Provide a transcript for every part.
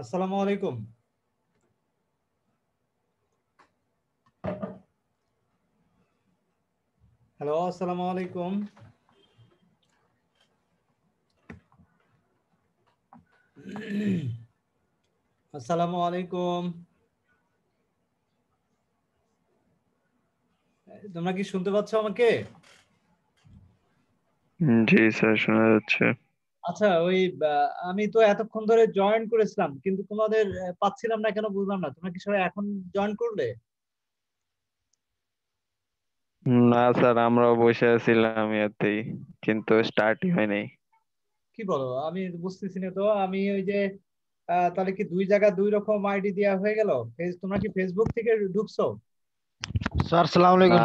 আসসালামু আলাইকুম। হ্যালো, আসসালামু আলাইকুম। আসসালামু আলাইকুম। তোমরা কি শুনতে পাচ্ছ আমাকে? জি স্যার, শোনা যাচ্ছে। আচ্ছা, আমি তো এতক্ষণ ধরে জয়েন করেছিলাম, কিন্তু তোমাদের পাচ্ছিলাম না কেন বুঝলাম না। তোমরা কি সবাই এখন জয়েন করলে? না স্যার, আমরাও বসে আছিলাম ইয়াতেই, কিন্তু স্টার্টই হয় নাই। কি বলো, আমি বুঝতেছি না তো। আমি ওই যে তাহলে কি দুই জায়গা দুই রকম আইডি দেওয়া হয়ে গেল? তোমরা কি ফেসবুক থেকে ঢুকছো? স্যার সালাম আলাইকুম।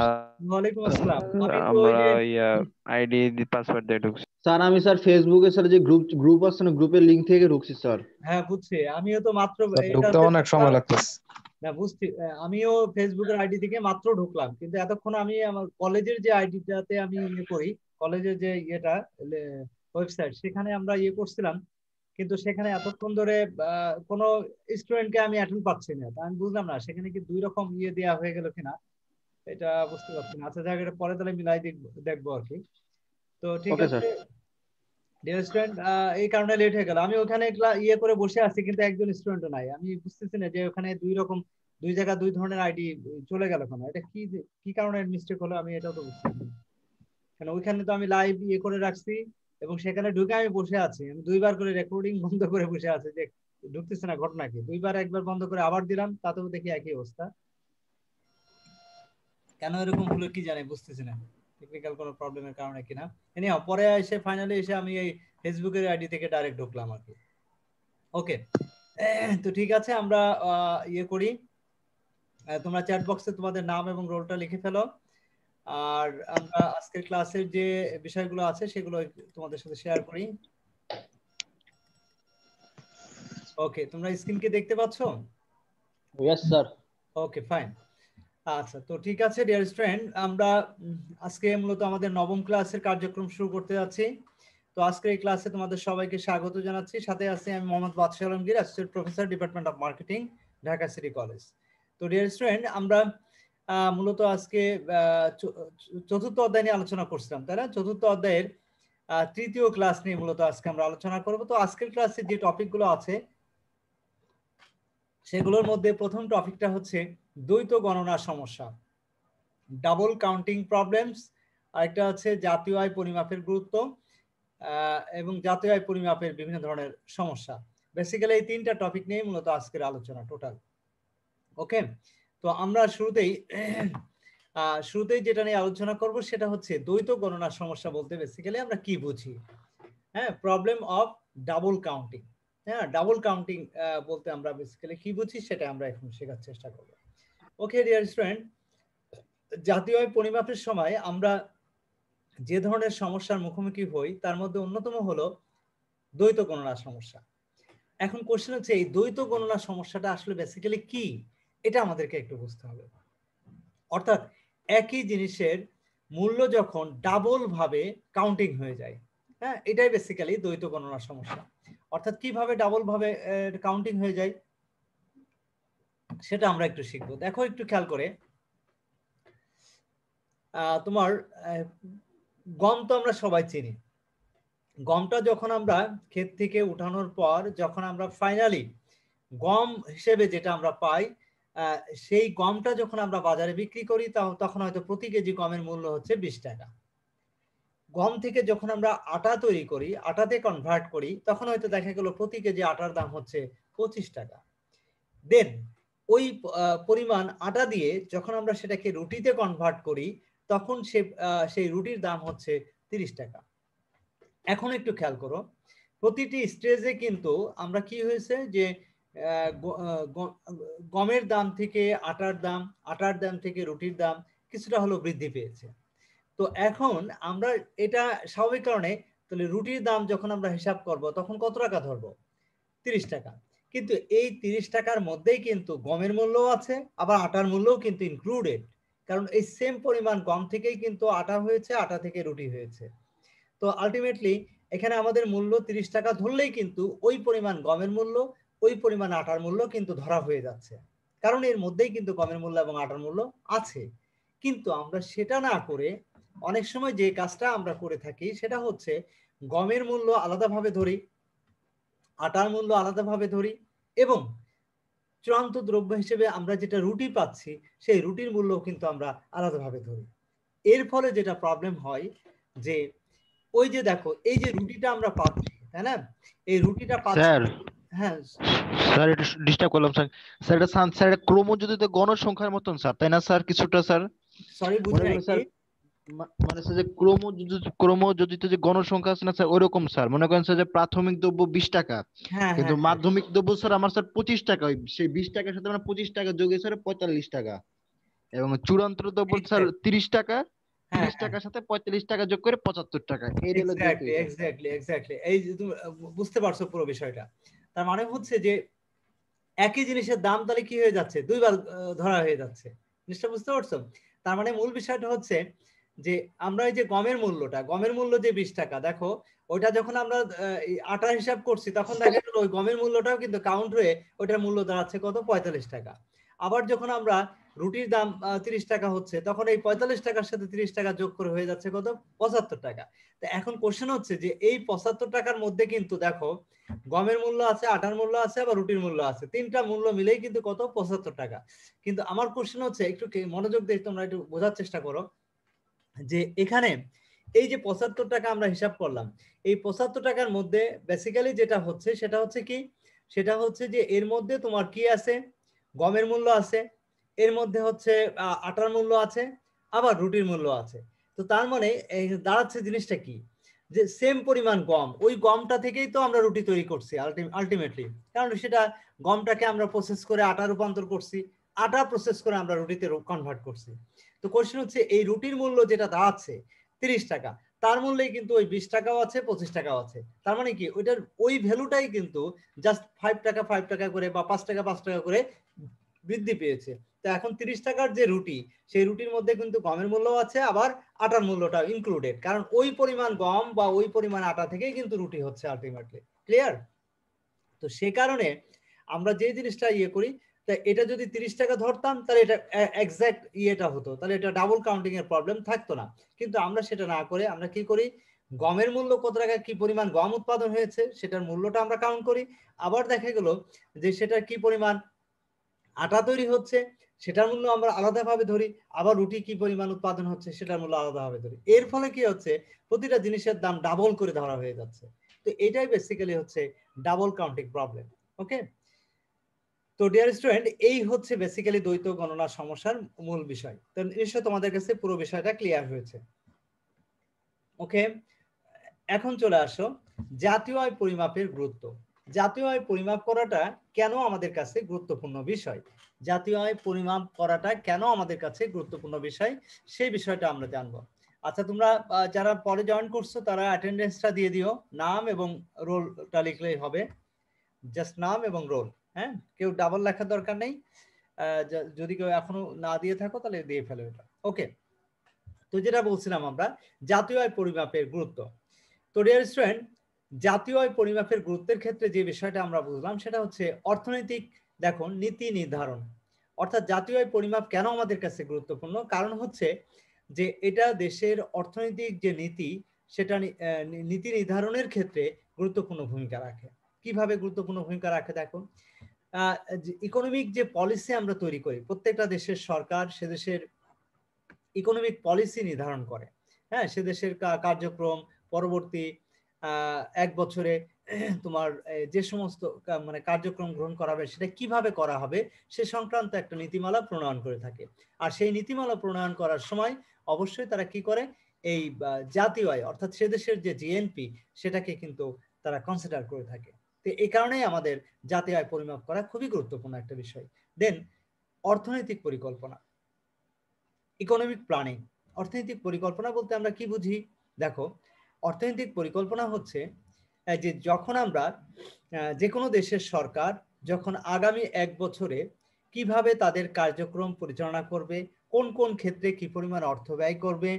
না ওয়ালাইকুম আসসালাম। স্যার, আমি তো ওই আমরা যে ইয়া আইডি পাসওয়ার্ড দিয়ে ঢুকছি। স্যার আমি স্যার ফেসবুকে স্যার যে গ্রুপ গ্রুপ আছে না, গ্রুপের লিংক থেকে ঢুকছি স্যার। হ্যাঁ বুঝছি, আমিও তো মাত্র স্যার এটা ঢুকতে হচ্ছে অনেক সময় লাগতেছে। না বুঝছি। আমিও ফেসবুকের আইডি থেকে মাত্র ঢুকলাম, কিন্তু এতক্ষণ আমি আমার কলেজের যে আইডিটাতে আমি ইয়ে করি, কলেজের যে ইয়েটা ওয়েবসাইট, সেখানে আমরা ইয়ে করছিলাম, কিন্তু সেখানে এতক্ষণ ধরে কোনো স্টুডেন্টকে আমি অ্যাটেন্ড পাচ্ছি না। তা আমি বুঝলাম না সেখানে কি দুই রকম ইয়ে দেওয়া হয়ে গেল কিনা, এটা বুঝতে পারছি না। আচ্ছা, জায়গাটা পরে তাহলে মিলাই দেখবো আর কি। তো ঠিক ওকে আছে স্যার। ডিয়ার স্টুডেন্ট, এই কারণে লেট হয়ে গেল। আমি ওখানে ইয়ে করে বসে আছি, কিন্তু একজন স্টুডেন্টও নাই। আমি বুঝতেছি না যে ওখানে দুই রকম, দুই জায়গা দুই ধরনের আইডি চলে গেল কেন। এটা কি কি কারণে মিস্টেক হলো, আমি এটাও তো বুঝতেছি না। কেন ওইখানে তো আমি লাইভ ইয়ে করে রাখছি, এবং সেখানে ঢুকে আমি বসে আছি। আমি দুইবার করে রেকর্ডিং বন্ধ করে বসে আছি যে ঢুকতেছে না, ঘটনা কি। দুইবার, একবার বন্ধ করে আবার দিলাম, তাতেও দেখি একই অবস্থা। কেন এরকম হলো কি জানি, বুঝতেছি না। টেকনিক্যাল কোনো প্রবলেমের কারণে কিনা। এনিহাও পরে এসে ফাইনালি এসে আমি এই ফেসবুকের আইডি থেকে ডাইরেক্ট ঢুকলাম আর কি। ওকে, তো ঠিক আছে, আমরা ইয়ে করি। তোমরা চ্যাট বক্সে তোমাদের নাম এবং রোলটা লিখে ফেলো। আর আমরা আজকের ক্লাসের যে বিষয়গুলো আছে সেগুলো তোমাদের সাথে শেয়ার করি। ওকে, তোমরা স্ক্রিন কি দেখতে পাচ্ছ? Yes sir. Okay fine. আচ্ছা, তো ঠিক আছে ডিয়ার স্টুডেন্ট, আমরা আজকে মূলত আমাদের নবম ক্লাসের কার্যক্রম শুরু করতে যাচ্ছি। তো আজকে এই ক্লাসে তোমাদের সবাইকে স্বাগত জানাচ্ছি। সাথে আছি আমি Mohammad Badsha Alamgir, associate professor, department of marketing, Dhaka city college. তো ডিয়ার স্টুডেন্ট, আমরা মূলত আজকে চতুর্থ অধ্যায় নিয়ে আলোচনা করছিলাম, তাই না? চতুর্থ অধ্যায়ের তৃতীয় ক্লাস নিয়ে মূলত আজকে আমরা আলোচনা করব। তো আজকের ক্লাসে যে টপিকগুলো আছে সেগুলোর মধ্যে প্রথম টপিকটা হচ্ছে দ্বৈত গণনার সমস্যা, ডাবল কাউন্টিং প্রবলেমস। আরেকটা হচ্ছে জাতীয় আয় পরিমাপের গুরুত্ব, এবং জাতীয় আয় পরিমাপের বিভিন্ন ধরনের সমস্যা। বেসিক্যালি এই তিনটা টপিক নিয়ে মূলত আজকের আলোচনা টোটাল। ওকে, তো আমরা শুরুতেই যেটা নিয়ে আলোচনা করব সেটা হচ্ছে দ্বৈত গণনার সমস্যা বলতে বেসিক্যালি আমরা কি বুঝি। হ্যাঁ, প্রবলেম অফ ডাবল কাউন্টিং। হ্যাঁ, ডাবল কাউন্টিং বলতে আমরা বেসিক্যালি কি বুঝি সেটা আমরা এখন শেখার চেষ্টা করব। ওকে ডিয়ার স্টুডেন্ট, জাতীয় আয় পরিমাপের সময় আমরা যে ধরনের সমস্যার মুখোমুখি হই তার মধ্যে অন্যতম হলো দ্বৈত গণনার সমস্যা। এখন কোশ্চেন হচ্ছে এই দ্বৈত গণনার সমস্যাটা আসলে বেসিক্যালি কি, এটা আমাদেরকে একটু বুঝতে হবে। অর্থাৎ একই জিনিসের মূল্য যখন ডাবল ভাবে কাউন্টিং হয়ে যায়, হ্যাঁ, এটাই বেসিক্যালি দ্বৈত গণনার সমস্যা। অর্থাৎ কিভাবে ডাবল ভাবে কাউন্টিং হয়ে যায় সেটা আমরা একটু শিখবো। দেখো একটু খেয়াল করে, তোমার গম তো আমরা সবাই চিনি। গমটা যখন আমরা ক্ষেত থেকে উঠানোর পর যখন আমরা ফাইনালি গম হিসেবে যেটা আমরা পাই, সেই গমটা যখন আমরা বাজারে বিক্রি করি তখন হয়তো প্রতি কেজি গমের মূল্য হচ্ছে 20 টাকা। গম থেকে যখন আমরা আটা তৈরি করি, আটাতে কনভার্ট করি, তখন হয়তো দেখা গেল প্রতি কেজি আটার দাম হচ্ছে 25 টাকা। দেন ওই পরিমাণ আটা দিয়ে যখন আমরা সেটাকে রুটিতে কনভার্ট করি, তখন সেই রুটির দাম হচ্ছে 30 টাকা। এখন একটু খেয়াল করো, প্রতিটি স্টেজে কিন্তু আমরা কি হয়েছে যে গমের দাম থেকে আটার দাম থেকে রুটির দাম কিছুটা হলো বৃদ্ধি পেয়েছে। তো এখন আমরা এটা স্বাভাবিক কারণে, তাহলে রুটির দাম যখন আমরা হিসাব করব তখন কত টাকা ধরবো? 30 টাকা। কিন্তু এই 30 টাকার মধ্যেই কিন্তু গমের মূল্যও আছে, আবার আটার মূল্যও কিন্তু ইনক্লুডেড। কারণ এই সেম পরিমাণ গম থেকেই কিন্তু আটা হয়েছে, আটা থেকে রুটি হয়েছে। তো আলটিমেটলি এখানে আমাদের মূল্য 30 টাকা ধরলেই কিন্তু ওই পরিমাণ গমের মূল্য ওই পরিমাণ আটার মূল্য কিন্তু ধরা হয়ে যাচ্ছে, কারণ এর মধ্যেই কিন্তু গমের মূল্য এবং আটার মূল্য আছে। কিন্তু আমরা সেটা না করে অনেক সময় যে কাজটা আমরা করে থাকি সেটা হচ্ছে গমের মূল্য আলাদাভাবে ধরি, আটার মূল্য আলাদাভাবে ধরি, এবং চূড়ান্ত দ্রব্য হিসেবে আমরা যেটা রুটি পাচ্ছি সেই রুটির মূল্য কিন্তু আমরা আলাদাভাবে ধরি। এর ফলে যেটা প্রবলেম হয় যে ওই যে দেখো এই যে রুটিটা আমরা পাচ্ছি, তাই না, এই রুটিটা পাচ্ছি। স্যার হ্যাঁ স্যার এটা ডিস্টার্ব করলাম স্যার। স্যার এটা স্যার এটা ক্রমযোজিত গণসংখ্যার মতন স্যার, তাই না স্যার? কিছুটা স্যার সরি বুঝি মনে নাই করেন কি? স্যার মানে স্যার যে ক্রমযোজিত যে গণসংখ্যা আছে না স্যার, ওইরকম স্যার। মনে করেন স্যার যে প্রাথমিক দ্রব্য 20 টাকা, হ্যাঁ কিন্তু হ্যাঁ মাধ্যমিক দ্রব্য স্যার আমার স্যার 25 টাকা, সেই 20 টাকার সাথে মানে 25 টাকা যোগে স্যার 45 টাকা, এবং চূড়ান্ত দ্রব্য স্যার 30 টাকা, 30 টাকার সাথে 45 টাকা যোগ করে 75 টাকা। এই হলো দ্বৈত হিসাব। এক্স্যাক্টলি এই যে তুমি বুঝতে পারছো পুরো বিষয়টা। তার মানে হচ্ছে যে একই জিনিসের দাম তাহলে কি হয়ে যাচ্ছে, দুইবার ধরা হয়ে যাচ্ছে। জিনিসটা বুঝতে পারছো? তার মানে মূল বিষয়টা হচ্ছে যে আমরা এই যে গমের মূল্য যে 20 টাকা, দেখো ওইটা যখন আমরা আটা হিসাব করছি তখন দেখা গেল ওই গমের মূল্যটাও কিন্তু কাউন্ট হয়ে ওইটার মূল্য দাঁড়াচ্ছে কত, 45 টাকা। আবার যখন আমরা রুটির দাম 30 টাকা হচ্ছে, তখন এই 45 টাকার সাথে 30 টাকা যোগ করে হয়ে যাচ্ছে কত, 75 টাকা। তো এখন কোশ্চেন হচ্ছে যে এই 75 টাকার মধ্যে কিন্তু দেখো গমের মূল্য আছে, আটার মূল্য আছে, আবার রুটির মূল্য আছে, তিনটা মূল্য মিলেই কিন্তু কত, 75 টাকা। কিন্তু আমার কোশ্চেন হচ্ছে, একটু মনোযোগ দিয়ে তোমরা একটু বোঝার চেষ্টা করো, যে এখানে এই যে 75 টাকা আমরা হিসাব করলাম, এই 75 টাকার মধ্যে বেসিক্যালি যেটা হচ্ছে সেটা হচ্ছে কি, সেটা হচ্ছে যে এর মধ্যে তোমার কি আছে, গমের মূল্য আছে, এর মধ্যে হচ্ছে আটার মূল্য আছে, আবার রুটির মূল্য আছে। তো তার মানে দাঁড়াচ্ছে জিনিসটা কি, যে সেম পরিমাণ গম, ওই গমটা থেকেই তো আমরা রুটি তৈরি করছি আলটিমেটলি, কারণ সেটা গমটাকে আমরা প্রসেস করে আটা রূপান্তর করছি, আটা প্রসেস করে আমরা রুটিতে কনভার্ট করছি। তো কোশ্চেন হচ্ছে এই রুটির মূল্য যেটা দাঁড়াচ্ছে 30 টাকা, তার মূল্যেই কিন্তু ওই 20 টাকাও আছে, 25 টাকাও আছে। তার মানে কি ওইটার ওই ভ্যালুটাই কিন্তু জাস্ট 5 টাকা করে বা 5 টাকা করে বৃদ্ধি পেয়েছে। তো এখন 30 টাকার যে রুটি, সেই রুটির মধ্যে কিন্তু গমের মূল্য আছে, আবার আটার মূল্যটা ইনক্লুডেড, কারণ ওই পরিমাণ গম বা ওই পরিমাণ আটা থেকেই কিন্তু রুটি হচ্ছে আলটিমেটলি। ক্লিয়ার? তো সে কারণে আমরা যে জিনিসটা ইয়ে করি, এটা যদি 30 টাকা ধরতাম তাহলে এটা এক্সাক্ট ইয়েটা হতো, তাহলে এটা ডাবল কাউন্টিং এর প্রবলেম থাকতো না। কিন্তু আমরা সেটা না করে আমরা কি করি, গমের মূল্য কত টাকা, কি পরিমাণ গম উৎপাদন হয়েছে সেটার মূল্যটা আমরা কাউন্ট করি, আবার দেখা গেল যে সেটা কি পরিমাণ আটা তৈরি হচ্ছে সেটার মূল্য আমরা আলাদাভাবে ধরি, আবার রুটি কি পরিমাণ উৎপাদন হচ্ছে সেটার মূল্য আলাদাভাবে ধরি। এর ফলে কি হচ্ছে, প্রতিটা জিনিসের দাম ডাবল করে ধরা হয়ে যাচ্ছে। তো এটাই বেসিক্যালি হচ্ছে ডাবল কাউন্টিং প্রবলেম। ওকে, তো ডিয়ার স্টুডেন্ট, এই হচ্ছে বেসিক্যালি দ্বৈত গণনা সমস্যার মূল বিষয়। তো নিশ্চয়ই তোমাদের কাছে পুরো বিষয়টা ক্লিয়ার হয়েছে। ওকে, এখন চলে আসো জাতীয় আয় পরিমাপের গুরুত্ব। জাতীয় আয় পরিমাপ করাটা কেন আমাদের কাছে গুরুত্বপূর্ণ বিষয়, জাতীয় আয় পরিমাপ করাটা কেন আমাদের কাছে গুরুত্বপূর্ণ বিষয়, সেই বিষয়টা আমরা জানবো। আচ্ছা, তোমরা যারা পরে জয়েন করছো তারা অ্যাটেন্ডেন্সটা দিয়ে দিও, নাম এবং রোলটা লিখলেই হবে, জাস্ট নাম এবং রোল। হ্যাঁ, কেউ ডাবল লেখার দরকার নেই, যদি কেউ এখনো না দিয়ে থাকো তাহলে দিয়ে ফেলো এটা। ওকে, তো যেটা বলছিলাম আমরা জাতীয় আয় পরিমাপের গুরুত্ব। তো ডিয়ার স্টুডেন্ট, জাতীয় আয় পরিমাপের গুরুত্বের ক্ষেত্রে যে বিষয়টা আমরা বুঝলাম সেটা হচ্ছে অর্থনৈতিক দেখো নীতি নির্ধারণ। অর্থাৎ জাতীয় আয় পরিমাপ কেন আমাদের কাছে গুরুত্বপূর্ণ, কারণ হচ্ছে যে এটা দেশের অর্থনৈতিক যে নীতি, সেটা নীতি নির্ধারণের ক্ষেত্রে গুরুত্বপূর্ণ ভূমিকা রাখে। কিভাবে গুরুত্বপূর্ণ ভূমিকা রাখে দেখো, ইকোনমিক যে পলিসি আমরা তৈরি করি, প্রত্যেকটা দেশের সরকার সে দেশের ইকোনমিক পলিসি নির্ধারণ করে। হ্যাঁ, সে দেশের কার্যক্রম পরবর্তী 1 বছরে তোমার যে সমস্ত মানে কার্যক্রম গ্রহণ করা হবে সেটা কিভাবে করা হবে সে সংক্রান্ত একটা নীতিমালা প্রণয়ন করে থাকে। আর সেই নীতিমালা প্রণয়ন করার সময় অবশ্যই তারা কি করে, এই জাতীয় আয় অর্থাৎ সে দেশের যে জিএনপি সেটাকে কিন্তু তারা কনসিডার করে থাকে। তো এই কারণেই আমাদের জাতীয় আয় পরিমাপ করা খুবই গুরুত্বপূর্ণ একটা বিষয়। দেন অর্থনৈতিক পরিকল্পনা, ইকোনমিক প্ল্যানিং। অর্থনৈতিক পরিকল্পনা বলতে আমরা কি বুঝি দেখো, অর্থনৈতিক পরিকল্পনা হচ্ছে যে যখন আমরা যে কোনো দেশের সরকার যখন আগামী 1 বছরে কিভাবে তাদের কার্যক্রম পরিচালনা করবে, কোন কোন ক্ষেত্রে কি পরিমাণ অর্থ ব্যয় করবে,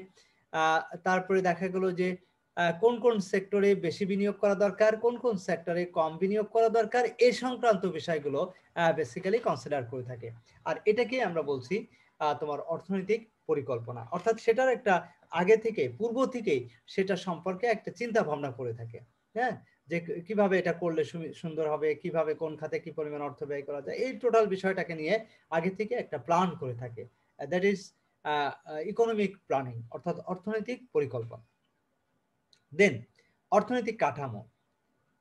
তারপরে দেখা গেল যে কোন কোন সেক্টরে বেশি বিনিয়োগ করা দরকার, কোন কোন সেক্টরে কম বিনিয়োগ করা দরকার, এই সংক্রান্ত বিষয়গুলো বেসিক্যালি কনসিডার করে থাকে। আর এটাকে আমরা বলছি তোমার অর্থনৈতিক পরিকল্পনা, অর্থাৎ সেটার একটা আগে থেকে পূর্ব থেকেই সেটা সম্পর্কে একটা চিন্তা ভাবনা করে থাকে। হ্যাঁ, যে কিভাবে এটা করলে সুন্দর হবে, কিভাবে কোন খাতে কি পরিমাণ অর্থ ব্যয় করা যায়, এই টোটাল বিষয়টাকে নিয়ে আগে থেকে একটা প্ল্যান করে থাকে। দ্যাট ইজ ইকোনমিক প্ল্যানিং, অর্থাৎ অর্থনৈতিক পরিকল্পনা। দেন অর্থনৈতিক কাঠামো,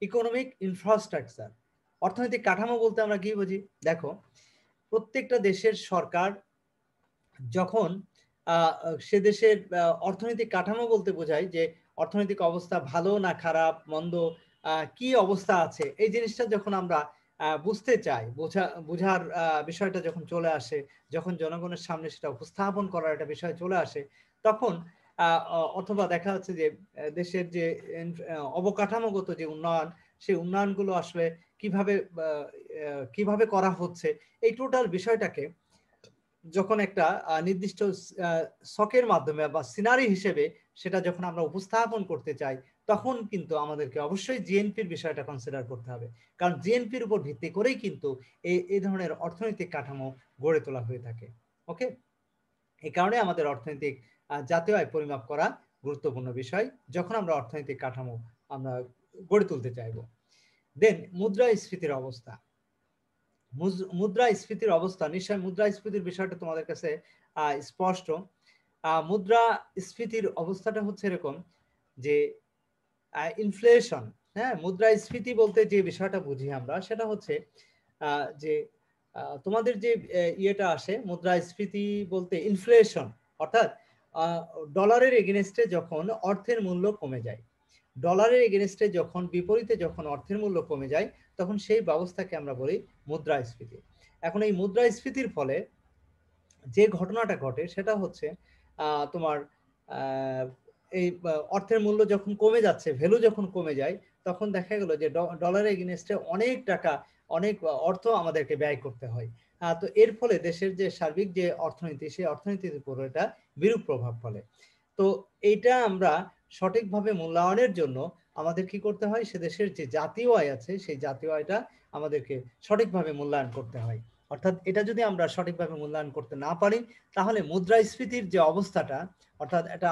ইকোনমিক ইনফ্রাস্ট্রাকচার। অর্থনৈতিক কাঠামো বলতে আমরা কি বুঝি? দেখো, প্রত্যেকটা দেশের সরকার যখন সে দেশের অর্থনৈতিক কাঠামো বলতে বোঝায় যে অর্থনৈতিক অবস্থা ভালো না খারাপ, মন্দ, কি অবস্থা আছে, এই জিনিসটা যখন আমরা বুঝতে চাই, বোঝার বিষয়টা যখন চলে আসে, যখন জনগণের সামনে সেটা উপস্থাপন করার একটা বিষয় চলে আসে, তখন অথবা দেখা যাচ্ছে যে দেশের যে অবকাঠামোগত যে উন্নয়ন, সেই উন্নয়নগুলো আসলে কিভাবে করা হচ্ছে, এই টোটাল বিষয়টাকে যখন একটা নির্দিষ্ট শখের মাধ্যমে বা সিনারি হিসেবে সেটা যখন আমরা উপস্থাপন করতে চাই, তখন কিন্তু আমাদেরকে অবশ্যই জিএনপির বিষয়টা কনসিডার করতে হবে। কারণ জিএনপির উপর ভিত্তি করেই কিন্তু এই ধরনের অর্থনৈতিক কাঠামো গড়ে তোলা হয়ে থাকে। ওকে, এই কারণে আমাদের অর্থনৈতিক জাতীয় আয় পরিমাপ করা গুরুত্বপূর্ণ বিষয় যখন আমরা অর্থনৈতিক কাঠামো আমরা গড়ে তুলতে চাইব। দেন মুদ্রাস্ফীতির অবস্থা। মুদ্রাস্ফীতির অবস্থা, নিশ্চয় মুদ্রাস্ফীতির বিষয়টা তোমাদের কাছে স্পষ্ট। মুদ্রাস্ফীতির অবস্থাটা হচ্ছে এরকম যে ইনফ্লেশন, হ্যাঁ, মুদ্রাস্ফীতি বলতে যে বিষয়টা বুঝি আমরা সেটা হচ্ছে যে তোমাদের যে ইয়েটা আসে মুদ্রাস্ফীতি বলতে ইনফ্লেশন, অর্থাৎ ডলারের এগেনস্টে যখন অর্থের মূল্য কমে যায়, ডলারের এগেনস্টে যখন বিপরীতে যখন অর্থের মূল্য কমে যায়, তখন সেই ব্যবস্থাকে আমরা বলি মুদ্রাস্ফীতি। এখন এই মুদ্রাস্ফীতির ফলে যে ঘটনাটা ঘটে সেটা হচ্ছে তোমার এই অর্থের মূল্য যখন কমে যাচ্ছে, ভ্যালু যখন কমে যায়, তখন দেখা গেল যে ডলারের এগেনস্টে অনেক টাকা, অনেক অর্থ আমাদেরকে ব্যয় করতে হয়। তো এর ফলে দেশের যে সার্বিক যে অর্থনীতি, সেই অর্থনীতির উপর এটা বিরূপ প্রভাব ফেলে। তো এইটা আমরা সঠিকভাবে মূল্যায়নের জন্য আমাদের কি করতে হয়, সে দেশের যে জাতীয় আয় আছে সেই জাতীয় আয়টা আমাদেরকে সঠিকভাবে মূল্যায়ন করতে হয়। অর্থাৎ এটা যদি আমরা সঠিকভাবে মূল্যায়ন করতে না পারি, তাহলে মুদ্রাস্ফীতির যে অবস্থাটা, অর্থাৎ এটা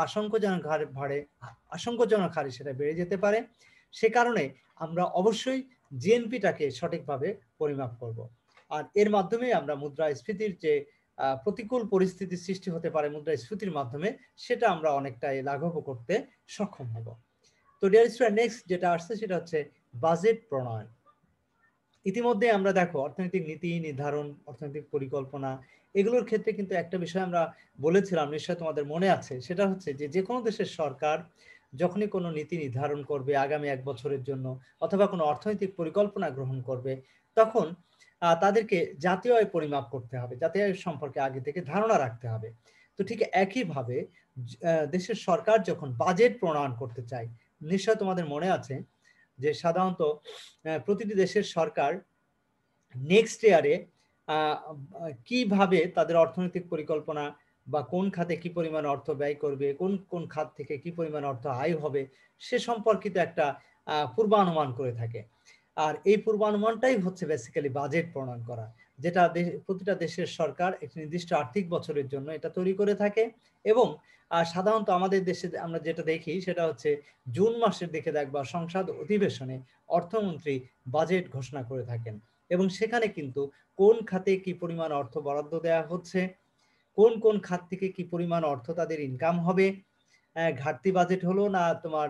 আশঙ্কাজনক হারে সেটা বেড়ে যেতে পারে। সে কারণে আমরা অবশ্যই জিএনপিটাকে সঠিকভাবে পরিমাপ করব। আর এর মাধ্যমে আমরা মুদ্রাস্ফীতির যে প্রতিকূল পরিস্থিতির সৃষ্টি হতে পারে মুদ্রাস্ফীতির মাধ্যমে, সেটা আমরা অনেকটাই লাঘব করতে সক্ষম হব। তো ডিয়ার স্টুডেন্ট, নেক্সট যেটা আসছে সেটা হচ্ছে বাজেট প্রণয়ন। ইতিমধ্যে আমরা দেখো অর্থনৈতিক নীতি নির্ধারণ, অর্থনৈতিক পরিকল্পনা, এগুলোর ক্ষেত্রে কিন্তু একটা বিষয় আমরা বলেছিলাম, নিশ্চয় তোমাদের মনে আছে, সেটা হচ্ছে যে কোনো দেশের সরকার যখনই কোনো নীতি নির্ধারণ করবে আগামী 1 বছরের জন্য, অথবা কোনো অর্থনৈতিক পরিকল্পনা গ্রহণ করবে, তখন তাদেরকে জাতীয় আয় পরিমাপ করতে হবে, জাতীয় আয় সম্পর্কে আগে থেকে ধারণা রাখতে হবে। তো ঠিক একইভাবে দেশের সরকার যখন বাজেট প্রণয়ন করতে চায়, নিশ্চয় তোমাদের মনে আছে যে সাধারণত প্রতিটি দেশের সরকার নেক্সট ইয়ারে কিভাবে তাদের অর্থনৈতিক পরিকল্পনা বা কোন খাতে কি পরিমাণ অর্থ ব্যয় করবে, কোন কোন খাত থেকে কি পরিমাণ অর্থ আয় হবে, সে সম্পর্কিত একটা পূর্বানুমান করে থাকে। আর এই পূর্বানুমানটাই হচ্ছে বেসিক্যালি বাজেট প্রণয়ন করা, যেটা প্রতিটা দেশের সরকার একটি নির্দিষ্ট আর্থিক বছরের জন্য এটা তৈরি করে থাকে। এবং সাধারণত আমাদের দেশে আমরা যেটা দেখি সেটা হচ্ছে জুন মাসের দিকে দেখবা সংসদ অধিবেশনে অর্থমন্ত্রী বাজেট ঘোষণা করে থাকেন, এবং সেখানে কিন্তু কোন খাতে কি পরিমাণ অর্থ বরাদ্দ দেওয়া হচ্ছে, কোন কোন খাত থেকে কি পরিমাণ অর্থ তাদের ইনকাম হবে, ঘাটতি বাজেট হলো না তোমার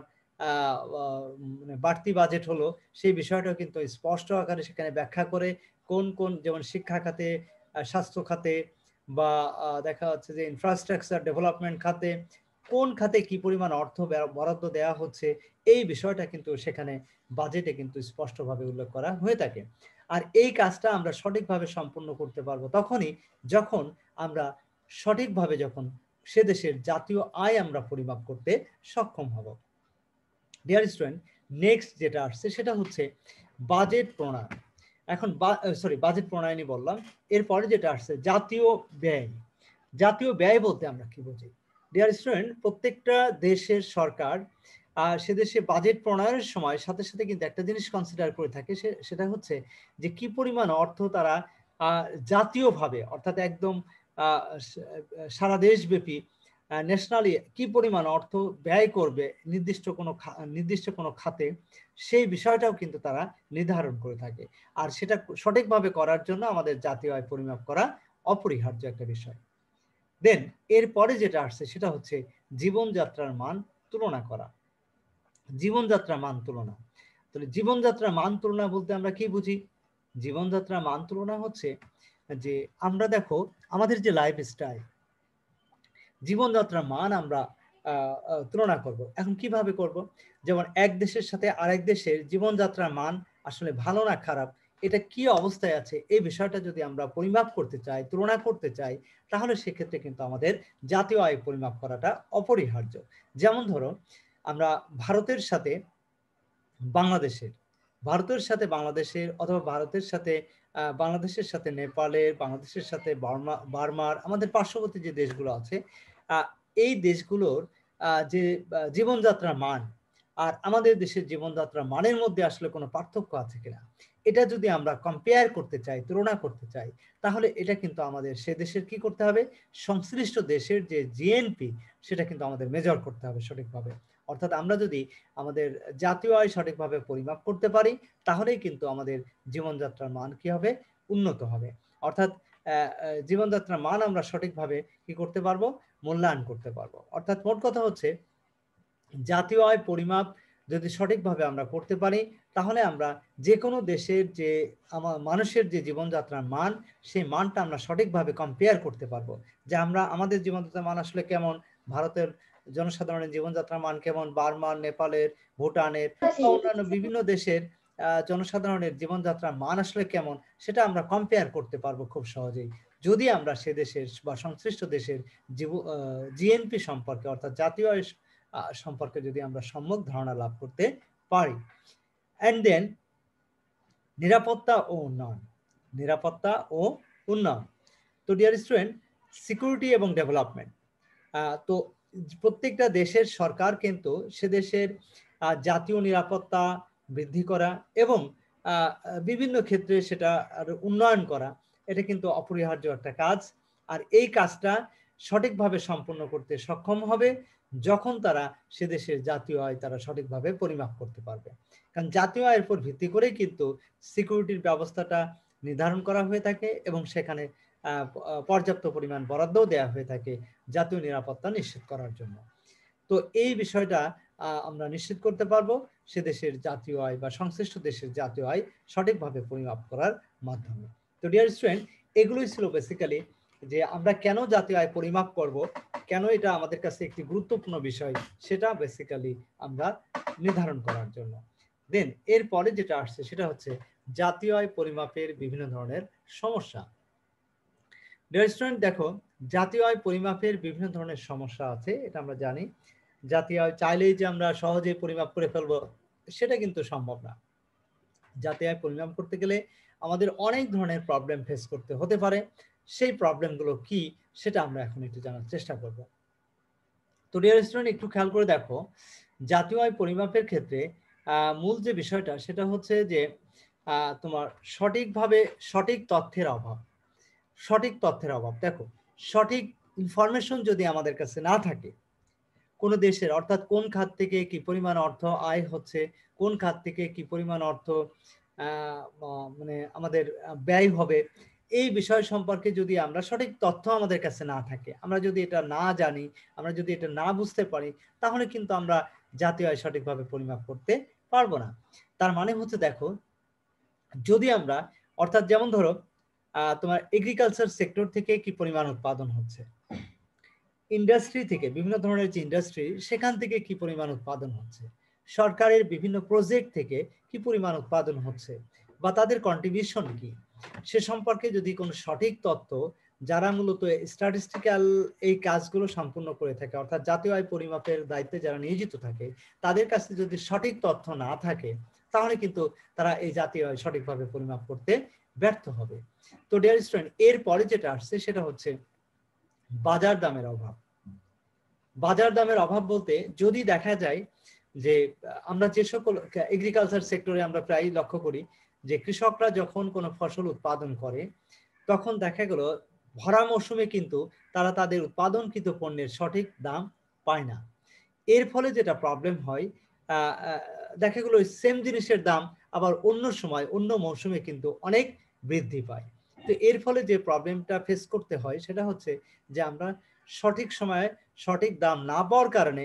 বাড়তি বাজেট হলো, সেই বিষয়টাও কিন্তু স্পষ্ট আকারে সেখানে ব্যাখ্যা করে কোন কোন, যেমন শিক্ষা খাতে, স্বাস্থ্য খাতে, বা দেখা যাচ্ছে যে ইনফ্রাস্ট্রাকচার ডেভেলপমেন্ট খাতে কোন খাতে কি পরিমাণ অর্থ বরাদ্দ দেওয়া হচ্ছে, এই বিষয়টা কিন্তু সেখানে বাজেটে কিন্তু স্পষ্টভাবে উল্লেখ করা হয়ে থাকে। আর এই কাজটা আমরা সঠিকভাবে সম্পন্ন করতে পারবো তখনই যখন আমরা সঠিকভাবে যখন সে দেশের জাতীয় আয় আমরা পরিমাপ করতে সক্ষম হব। ডিয়ার স্টুডেন্ট, নেক্সট যেটা আসছে সেটা হচ্ছে বাজেট প্রণয়ন। এখন বাজেট প্রণয়নই বললাম, এরপরে যেটা আসছে জাতীয় ব্যয়। জাতীয় ব্যয় বলতে আমরা কি বুঝি? ডিয়ার স্টুডেন্ট, প্রত্যেকটা দেশের সরকার সে দেশে বাজেট প্রণয়নের সময় সাথে সাথে কিন্তু একটা জিনিস কনসিডার করে থাকে, সেটা হচ্ছে যে কি পরিমাণ অর্থ তারা জাতীয়ভাবে অর্থাৎ একদম সারা দেশব্যাপী ন্যাশনালি কি পরিমাণ অর্থ ব্যয় করবে নির্দিষ্ট কোনো খাতে, সেই বিষয়টাও কিন্তু তারা নির্ধারণ করে থাকে। আর সেটা সঠিকভাবে করার জন্য আমাদের জাতীয় আয় পরিমাপ করা অপরিহার্য একটা বিষয়। দেন এরপরে যেটা আসছে সেটা হচ্ছে জীবনযাত্রার মান তুলনা করা। জীবনযাত্রার মান তুলনা, তাহলে জীবনযাত্রার মান তুলনা বলতে আমরা কি বুঝি? জীবনযাত্রার মান তুলনা হচ্ছে যে আমরা দেখো আমাদের যে লাইফস্টাইল, জীবনযাত্রার মান আমরা তুলনা করব। এখন কিভাবে করব? যেমন এক দেশের সাথে আরেক দেশের জীবনযাত্রার মান আসলে ভালো না খারাপ, এটা কি অবস্থায় আছে, এই বিষয়টা যদি আমরা পরিমাপ করতে চাই, তুলনা করতে চাই, তাহলে সেক্ষেত্রে কিন্তু আমাদের জাতীয় আয় পরিমাপ করাটা অপরিহার্য। যেমন ধরো আমরা ভারতের সাথে বাংলাদেশের অথবা বাংলাদেশের সাথে নেপালের, বাংলাদেশের সাথে বার্মার, আমাদের পার্শ্ববর্তী যে দেশগুলো আছে, এই দেশগুলোর যে জীবনযাত্রার মান আর আমাদের দেশের জীবনযাত্রার মানের মধ্যে আসলে কোনো পার্থক্য আছে কিনা, এটা যদি আমরা কম্পেয়ার করতে চাই, তুলনা করতে চাই, তাহলে এটা কিন্তু আমাদের সে দেশের কি করতে হবে, সংশ্লিষ্ট দেশের যে জিএনপি সেটা কিন্তু আমাদের মেজার করতে হবে সঠিকভাবে। অর্থাৎ আমরা যদি আমাদের জাতীয় আয় সঠিকভাবে পরিমাপ করতে পারি, তাহলেই কিন্তু আমাদের জীবনযাত্রার মান কি হবে, উন্নত হবে। অর্থাৎ জীবনযাত্রার মান আমরা সঠিকভাবে কি করতে পারবো, মূল্যায়ন করতে পারবো। অর্থাৎ মোট কথা হচ্ছে জাতীয় আয় পরিমাপ যদি সঠিকভাবে আমরা করতে পারি, তাহলে আমরা যে কোনো দেশের যে মানুষের যে জীবনযাত্রার মান, সেই মানটা আমরা সঠিকভাবে কম্পেয়ার করতে পারবো, যে আমরা আমাদের জীবনযাত্রার মান আসলে কেমন, ভারতের জনসাধারণের জীবনযাত্রার মান কেমন, বার্মার, নেপালের, ভুটানের বা অন্যান্য বিভিন্ন দেশের জনসাধারণের জীবনযাত্রার মান আসলে কেমন, সেটা আমরা কম্পেয়ার করতে পারবো খুব সহজেই, যদি আমরা সে দেশের বা সংশ্লিষ্ট দেশের জিএনপি সম্পর্কে অর্থাৎ জাতীয় আয় সম্পর্কে যদি আমরা সম্যক ধারণা লাভ করতে পারি। এন্ড দেন নিরাপত্তা ও উন্নয়ন। তো ডিয়ার স্টুডেন্ট, সিকিউরিটি এবং ডেভেলপমেন্ট, তো প্রত্যেকটা দেশের সরকার কিন্তু সে দেশের জাতীয় নিরাপত্তা বৃদ্ধি করা এবং বিভিন্ন ক্ষেত্রে সেটা উন্নয়ন করা, এটা কিন্তু অপরিহার্য একটা কাজ। আর এই কাজটা সঠিকভাবে সম্পন্ন করতে সক্ষম হবে যখন তারা সে দেশের জাতীয় আয় তারা সঠিকভাবে পরিমাপ করতে পারবে। কারণ জাতীয় আয়ের উপর ভিত্তি করেই কিন্তু সিকিউরিটির ব্যবস্থাটা নির্ধারণ করা হয়ে থাকে এবং সেখানে পর্যাপ্ত পরিমাণ বরাদ্দও দেওয়া হয়ে থাকে জাতীয় নিরাপত্তা নিশ্চিত করার জন্য। তো এই বিষয়টা আমরা নিশ্চিত করতে পারবো সে দেশের জাতীয় আয় বা সংশ্লিষ্ট দেশের জাতীয় আয় সঠিকভাবে পরিমাপ করার মাধ্যমে। তো ডিয়ার স্টুডেন্ট, এগুলোই ছিল বেসিক্যালি যে আমরা কেন জাতীয় আয় পরিমাপ করব, কেন এটা আমাদের কাছে একটি গুরুত্বপূর্ণ বিষয়, সেটা বেসিক্যালি আমরা নির্ধারণ করার জন্য। দেন এরপরে যেটা আসছে সেটা হচ্ছে জাতীয় আয় পরিমাপের বিভিন্ন ধরনের সমস্যা। ডিয়ার স্টুডেন্ট, দেখো জাতীয় আয় পরিমাপের বিভিন্ন ধরনের সমস্যা আছে, এটা আমরা জানি। জাতীয় আয় চাইলেই যে আমরা সহজে পরিমাপ করে ফেলবো সেটা কিন্তু সম্ভব না। জাতীয় আয় পরিমাপ করতে গেলে আমাদের অনেক ধরনের প্রবলেম ফেস করতে হতে পারে। সেই প্রবলেমগুলো কি সেটা আমরা এখন একটু জানার চেষ্টা করব। তো ডিয়ার স্টুডেন্ট, একটু খেয়াল করে দেখো, জাতীয় আয় পরিমাপের ক্ষেত্রে মূল যে বিষয়টা সেটা হচ্ছে যে তোমার সঠিক তথ্যের অভাব। দেখো, সঠিক ইনফরমেশন যদি আমাদের কাছে না থাকে কোনো দেশের, অর্থাৎ কোন খাত থেকে কি পরিমাণ অর্থ আয় হচ্ছে, কোন খাত থেকে কি পরিমাণ অর্থ মানে আমাদের ব্যয় হবে, এই বিষয় সম্পর্কে যদি আমরা সঠিক তথ্য আমাদের কাছে না থাকে, আমরা যদি এটা না জানি, আমরা যদি এটা না বুঝতে পারি, তাহলে কিন্তু আমরা জাতীয় আয় সঠিকভাবে পরিমাপ করতে পারবো না। তার মানে হচ্ছে দেখো, যদি আমরা অর্থাৎ যেমন ধরো তোমার এগ্রিকালচার সেক্টর থেকে কি পরিমাণ উৎপাদন হচ্ছে, ইন্ডাস্ট্রি থেকে বিভিন্ন ধরনের যে ইন্ডাস্ট্রি সেখান থেকে কি পরিমাণ উৎপাদন হচ্ছে, সরকারের বিভিন্ন প্রজেক্ট থেকে কি পরিমাণ উৎপাদন হচ্ছে বা তাদের কন্ট্রিবিউশন কি, সে সম্পর্কে যদি কোনো সঠিক তথ্য যারা মূলত স্ট্যাটিস্টিক্যাল এই কাজগুলো সম্পূর্ণ করে থাকে, অর্থাৎ জাতীয় আয় পরিমাপের দায়িত্বে যারা নিয়োজিত থাকে, তাদের কাছে যদি সঠিক তথ্য না থাকে, তাহলে কিন্তু তারা এই জাতীয় আয় সঠিকভাবে পরিমাপ করতে ব্যর্থ হবে। তো ডিয়ার স্টুডেন্ট, এরপরে যেটা আসছে সেটা হচ্ছে বাজার দামের অভাব বলতে যদি দেখা যায় যে আমরা যে সকল এগ্রিকালচার সেক্টরে আমরা প্রায় লক্ষ্য করি যে কৃষকরা যখন কোনো ফসল উৎপাদন করে তখন দেখা গেল ভরা মৌসুমে কিন্তু তারা তাদের উৎপাদনকৃত পণ্যের সঠিক দাম পায় না। এর ফলে যেটা প্রবলেম হয়, দেখা গেল সেম জিনিসের দাম আবার অন্য সময় অন্য মৌসুমে কিন্তু অনেক বৃদ্ধি পায়। তো এর ফলে যে প্রবলেমটা ফেস করতে হয় সেটা হচ্ছে যে আমরা সঠিক সময়ে সঠিক দাম না পাওয়ার কারণে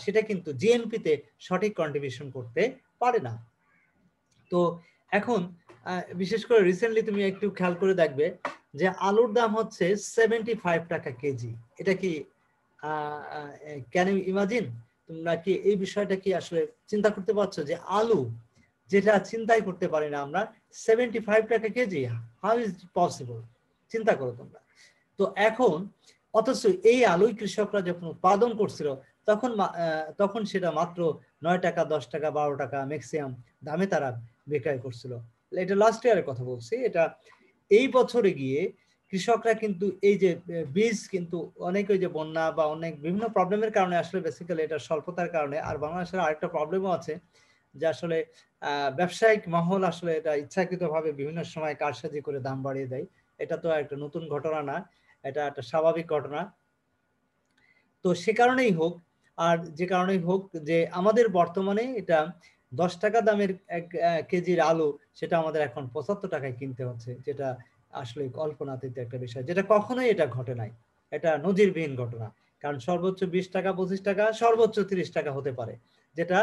সেটা কিন্তু জিএনপিতে সঠিক কন্ট্রিবিউশন করতে পারে না। তো এখন বিশেষ করে রিসেন্টলি তুমি একটু খেয়াল করে দেখবে যে আলুর দাম হচ্ছে 75 টাকা কেজি। এটা কি ক্যান ইউ ইমাজিন? তোমরা কি এই বিষয়টা কি আসলে চিন্তা করতে পারছো যে আলু যেটা চিন্তাই করতে পারি না আমরা 75 টাকা কেজি, হাউ ইজ পসিবল? চিন্তা করো তোমরা। তো এখন অথচ এই আলুই কৃষকরা যখন উৎপাদন করছিল তখন সেটা মাত্র 9 টাকা 10 টাকা 12 টাকা ম্যাক্সিমাম দামে তারা বিক্রয় করছিল। এটা লাস্ট ইয়ারের কথা বলছি। এটা এই বছরে গিয়ে কৃষকরা কিন্তু এই যে বীজ কিন্তু অনেক ওই যে বন্যা বা অনেক বিভিন্ন প্রবলেমের কারণে আসলে বেসিক্যালি এটা স্বল্পতার কারণে, আর বাংলাদেশের আরেকটা প্রবলেমও আছে যে আসলে ব্যবসায়িক মহল আসলে এটা ইচ্ছাকৃতভাবে বিভিন্ন সময় কারসাজি করে দাম বাড়িয়ে দেয়। এটা তো একটা নতুন ঘটনা না, এটা একটা স্বাভাবিক ঘটনা। তো সে কারণেই হোক আর যে কারণেই হোক যে আমাদের বর্তমানে এটা 10 টাকা দামের 1 কেজির আলু সেটা আমাদের এখন 75 টাকায় কিনতে হচ্ছে, যেটা আসলে কল্পনাতীত একটা বিষয়, যেটা কখনোই এটা ঘটে নাই। এটা নজিরবিহীন ঘটনা। কারণ সর্বোচ্চ 20 টাকা 25 টাকা সর্বোচ্চ 30 টাকা হতে পারে, যেটা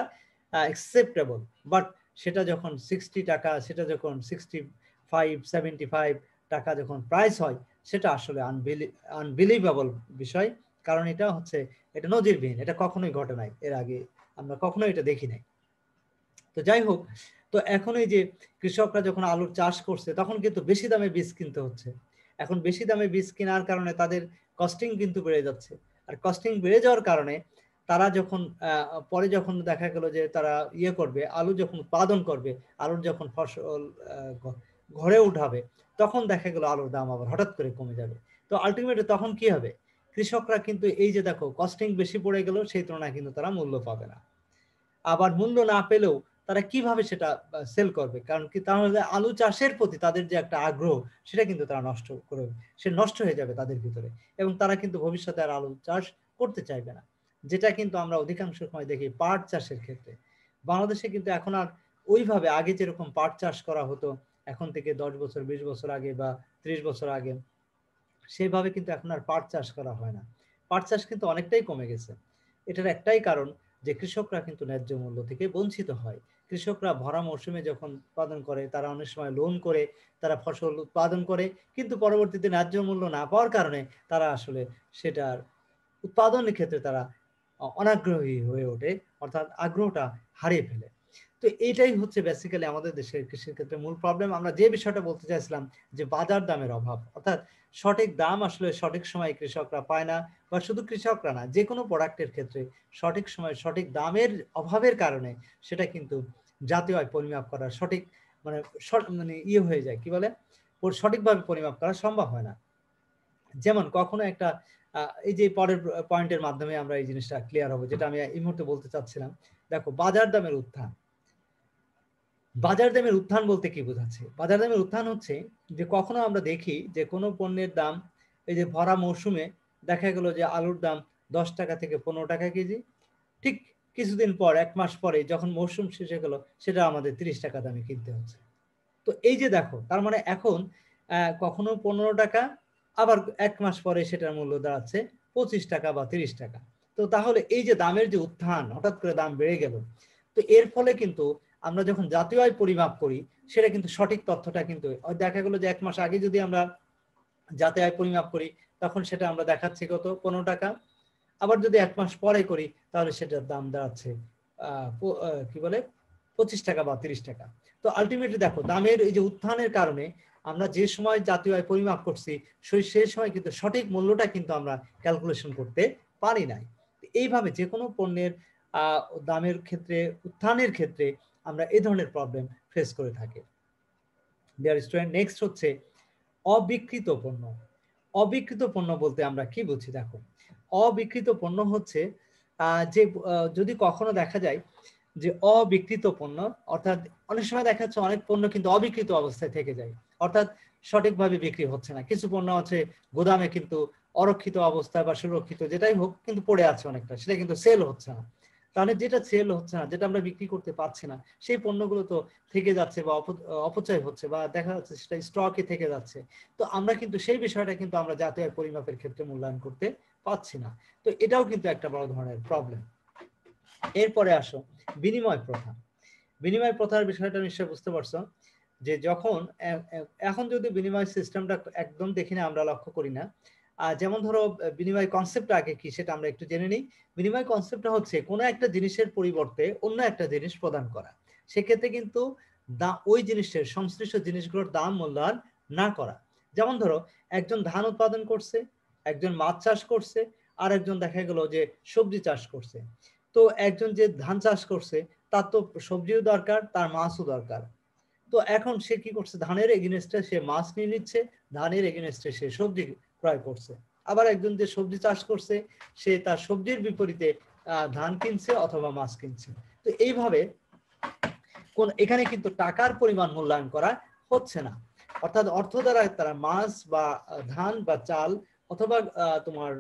অ্যাকসেপ্টেবল। বাট সেটা যখন 60 টাকা, সেটা যখন 65 75 টাকা যখন প্রাইস হয় সেটা আসলে আনবিলিভেবল বিষয়। কারণ এটা হচ্ছে এটা নজিরবিহীন, এটা কখনোই ঘটে নাই, এর আগে আমরা কখনোই এটা দেখি নাই। তো যাই হোক, তো এখন এই যে কৃষকরা যখন আলুর চাষ করছে তখন কিন্তু বেশি দামে বীজ কিনতে হচ্ছে। এখন বেশি দামে বীজ কেনার কারণে তাদের কস্টিং কিন্তু বেড়ে যাচ্ছে। আর কস্টিং বেড়ে যাওয়ার কারণে তারা যখন পরে যখন দেখা গেল যে তারা ইয়ে করবে, আলু যখন উৎপাদন করবে, আলুর যখন ফসল ঘরে উঠাবে, তখন দেখা গেল আলুর দাম আবার হঠাৎ করে কমে যাবে। তো আলটিমেটলি তখন কি হবে? কৃষকরা কিন্তু এই যে দেখো কস্টিং বেশি পড়ে গেল, সেই তুলনায় কিন্তু তারা মূল্য পাবে না। আবার মূল্য না পেলেও তারা কিভাবে সেটা সেল করবে? কারণ কি তাহলে আলু চাষের প্রতি তাদের যে একটা আগ্রহ সেটা কিন্তু তারা নষ্ট করবে, সে নষ্ট হয়ে যাবে তাদের ভিতরে, এবং তারা কিন্তু ভবিষ্যতে আর আলু চাষ করতে চাইবে না। যেটা কিন্তু আমরা অধিকাংশ সময় দেখি পাট চাষের ক্ষেত্রে। বাংলাদেশে কিন্তু এখন আর ওইভাবে আগে যেরকম পাট চাষ করা হতো এখন থেকে 10 বছর 20 বছর আগে বা 30 বছর আগে, সেভাবে কিন্তু এখন আর পাট চাষ করা হয় না। পাট চাষ কিন্তু অনেকটাই কমে গেছে। এটার একটাই কারণ যে কৃষকরা কিন্তু ন্যায্য মূল্য থেকে বঞ্চিত হয়। কৃষকরা ভরা মৌসুমে যখন উৎপাদন করে তারা অনেক সময় লোন করে তারা ফসল উৎপাদন করে, কিন্তু পরবর্তীতে ন্যায্য মূল্য না পাওয়ার কারণে তারা আসলে সেটার উৎপাদনের ক্ষেত্রে তারা অনাগ্রহী হয়ে ওঠে, অর্থাৎ আগ্রহটা হারিয়ে ফেলে। তো এইটাই হচ্ছে বেসিক্যালি আমাদের দেশের কৃষির ক্ষেত্রে মূল প্রবলেম। আমরা যে বিষয়টা বলতে চাইছিলাম যে বাজার দামের অভাব, অর্থাৎ সঠিক দাম আসলে সঠিক সময়ে কৃষকরা পায় না, বা শুধু কৃষকরা না, যে কোনো প্রোডাক্টের ক্ষেত্রে সঠিক সময় সঠিক দামের অভাবের কারণে সেটা কিন্তু জাতীয় আয় পরিমাপ করা সঠিক মানে ইয়ে হয়ে যায়, কি বলে, সঠিকভাবে পরিমাপ করা সম্ভব হয় না। যেমন কখনো একটা এই যে পরের পয়েন্টের মাধ্যমে আমরা এই জিনিসটা ক্লিয়ার হবে, যেটা আমি এই মুহূর্তে বলতে চাচ্ছিলাম। দেখো বাজার দামের উত্থান। বাজার দামের উত্থান বলতে কি বোঝাচ্ছে? বাজার দামের উত্থান হচ্ছে যে কখনো আমরা দেখি যে কোনো পণ্যের দাম এই যে ভরা মৌসুমে দেখা গেল যে আলুর দাম 10 টাকা থেকে 15 টাকা কেজি, ঠিক কিছুদিন পর 1 মাস পরে যখন মৌসুম শেষ হয়ে গেল সেটা আমাদের 30 টাকা দামে কিনতে হচ্ছে। তো এই যে দেখো, তার মানে এখন কখনো 15 টাকা, আবার 1 মাস পরে সেটার মূল্য দাঁড়াচ্ছে 25 টাকা বা 30 টাকা। তো তাহলে এই যে দামের যে উত্থান, হঠাৎ করে দাম বেড়ে গেল, তো এর ফলে কিন্তু আমরা যখন জাতীয় আয় পরিমাপ করি সেটা কিন্তু সঠিক তথ্যটা কিন্তু দেখা গেল যে 1 মাস আগে যদি আমরা জাতীয় আয় পরিমাপ করি তখন সেটা আমরা দেখাচ্ছি কত 15 টাকা, আবার যদি 1 মাস পরে করি তাহলে সেটার দাম দাঁড়াচ্ছে কি বলে 25 টাকা বা 30 টাকা। তো আলটিমেটলি দেখো দামের এই যে উত্থানের কারণে আমরা যে সময় জাতীয় আয় পরিমাপ করছি সেই সময় কিন্তু সঠিক মূল্যটা কিন্তু আমরা ক্যালকুলেশন করতে পারি নাই। এইভাবে যে কোনো পণ্যের দামের ক্ষেত্রে উত্থানের ক্ষেত্রে আমরা এই ধরনের প্রবলেম ফেস করে থাকি। ডিয়ার স্টুডেন্ট, নেক্সট হচ্ছে অবিকৃত পণ্য। অবিকৃত পণ্য বলতে আমরা কি বুঝি? দেখো অবিকৃত পণ্য হচ্ছে যে যদি কখনো দেখা যায় যে অবিকৃত পণ্য, অর্থাৎ অনেক সময় দেখা যাচ্ছে অনেক পণ্য কিন্তু অবিকৃত অবস্থায় থেকে যায়, অর্থাৎ সঠিকভাবে বিক্রি হচ্ছে না। কিছু পণ্য আছে গোদামে কিন্তু অরক্ষিত অবস্থায় বা সুরক্ষিত যেটাই হোক কিন্তু পড়ে আছে অনেকটা, সেটা কিন্তু সেল হচ্ছে না। তাহলে যেটা সেল হচ্ছে না, যেটা আমরা বিক্রি করতে পারছি না, সেই পণ্যগুলো তো থেকে যাচ্ছে বা অপচয় হচ্ছে বা দেখা যাচ্ছে সেটা স্টকে থেকে যাচ্ছে। তো আমরা কিন্তু সেই বিষয়টা কিন্তু আমরা জাতীয় আয় পরিমাপের ক্ষেত্রে মূল্যায়ন করতে পারছি না। তো এটাও কিন্তু একটা বড় ধরনের প্রবলেম। এরপরে আসো বিনিময় প্রথা। বিনিময় প্রথার বিষয়টা নিশ্চয়ই বুঝতে পারছো যে যখন এখন যদি বিনিময় সিস্টেমটা একদম দেখি না, আমরা লক্ষ্য করি না। যেমন ধরো বিনিময় কনসেপ্ট আগে কি সেটা আমরা একটু জেনে নিই। বিনিময় কনসেপ্টটা হচ্ছে কোনো একটা জিনিসের পরিবর্তে অন্য একটা জিনিস প্রদান করা। সেক্ষেত্রে কিন্তু ওই জিনিসের সংশ্লিষ্ট জিনিসগুলোর দাম মূল্যায়ন না করা। যেমন ধরো একজন ধান উৎপাদন করছে, একজন মাছ চাষ করছে, আর একজন দেখা গেল যে সবজি চাষ করছে। তো একজন যে ধান চাষ করছে তার তো সবজিও দরকার, তার মাছও দরকার। তো এখন সে কি করছে, ধানের এগেনস্টে সে মাছ নিয়ে নিচ্ছে, ধানের এগেনস্টে সে সবজি ক্রয় করছে। আবার একজন যে সবজি চাষ করছে সে তার সবজির বিপরীতে ধান কিনছে অথবা মাছ কিনছে। তো এইভাবে এখানে কিন্তু টাকার পরিমাণ মূল্যায়ন করা হচ্ছে না, অর্থাৎ অর্থ দ্বারা তারা মাছ বা ধান বা চাল অথবা তোমার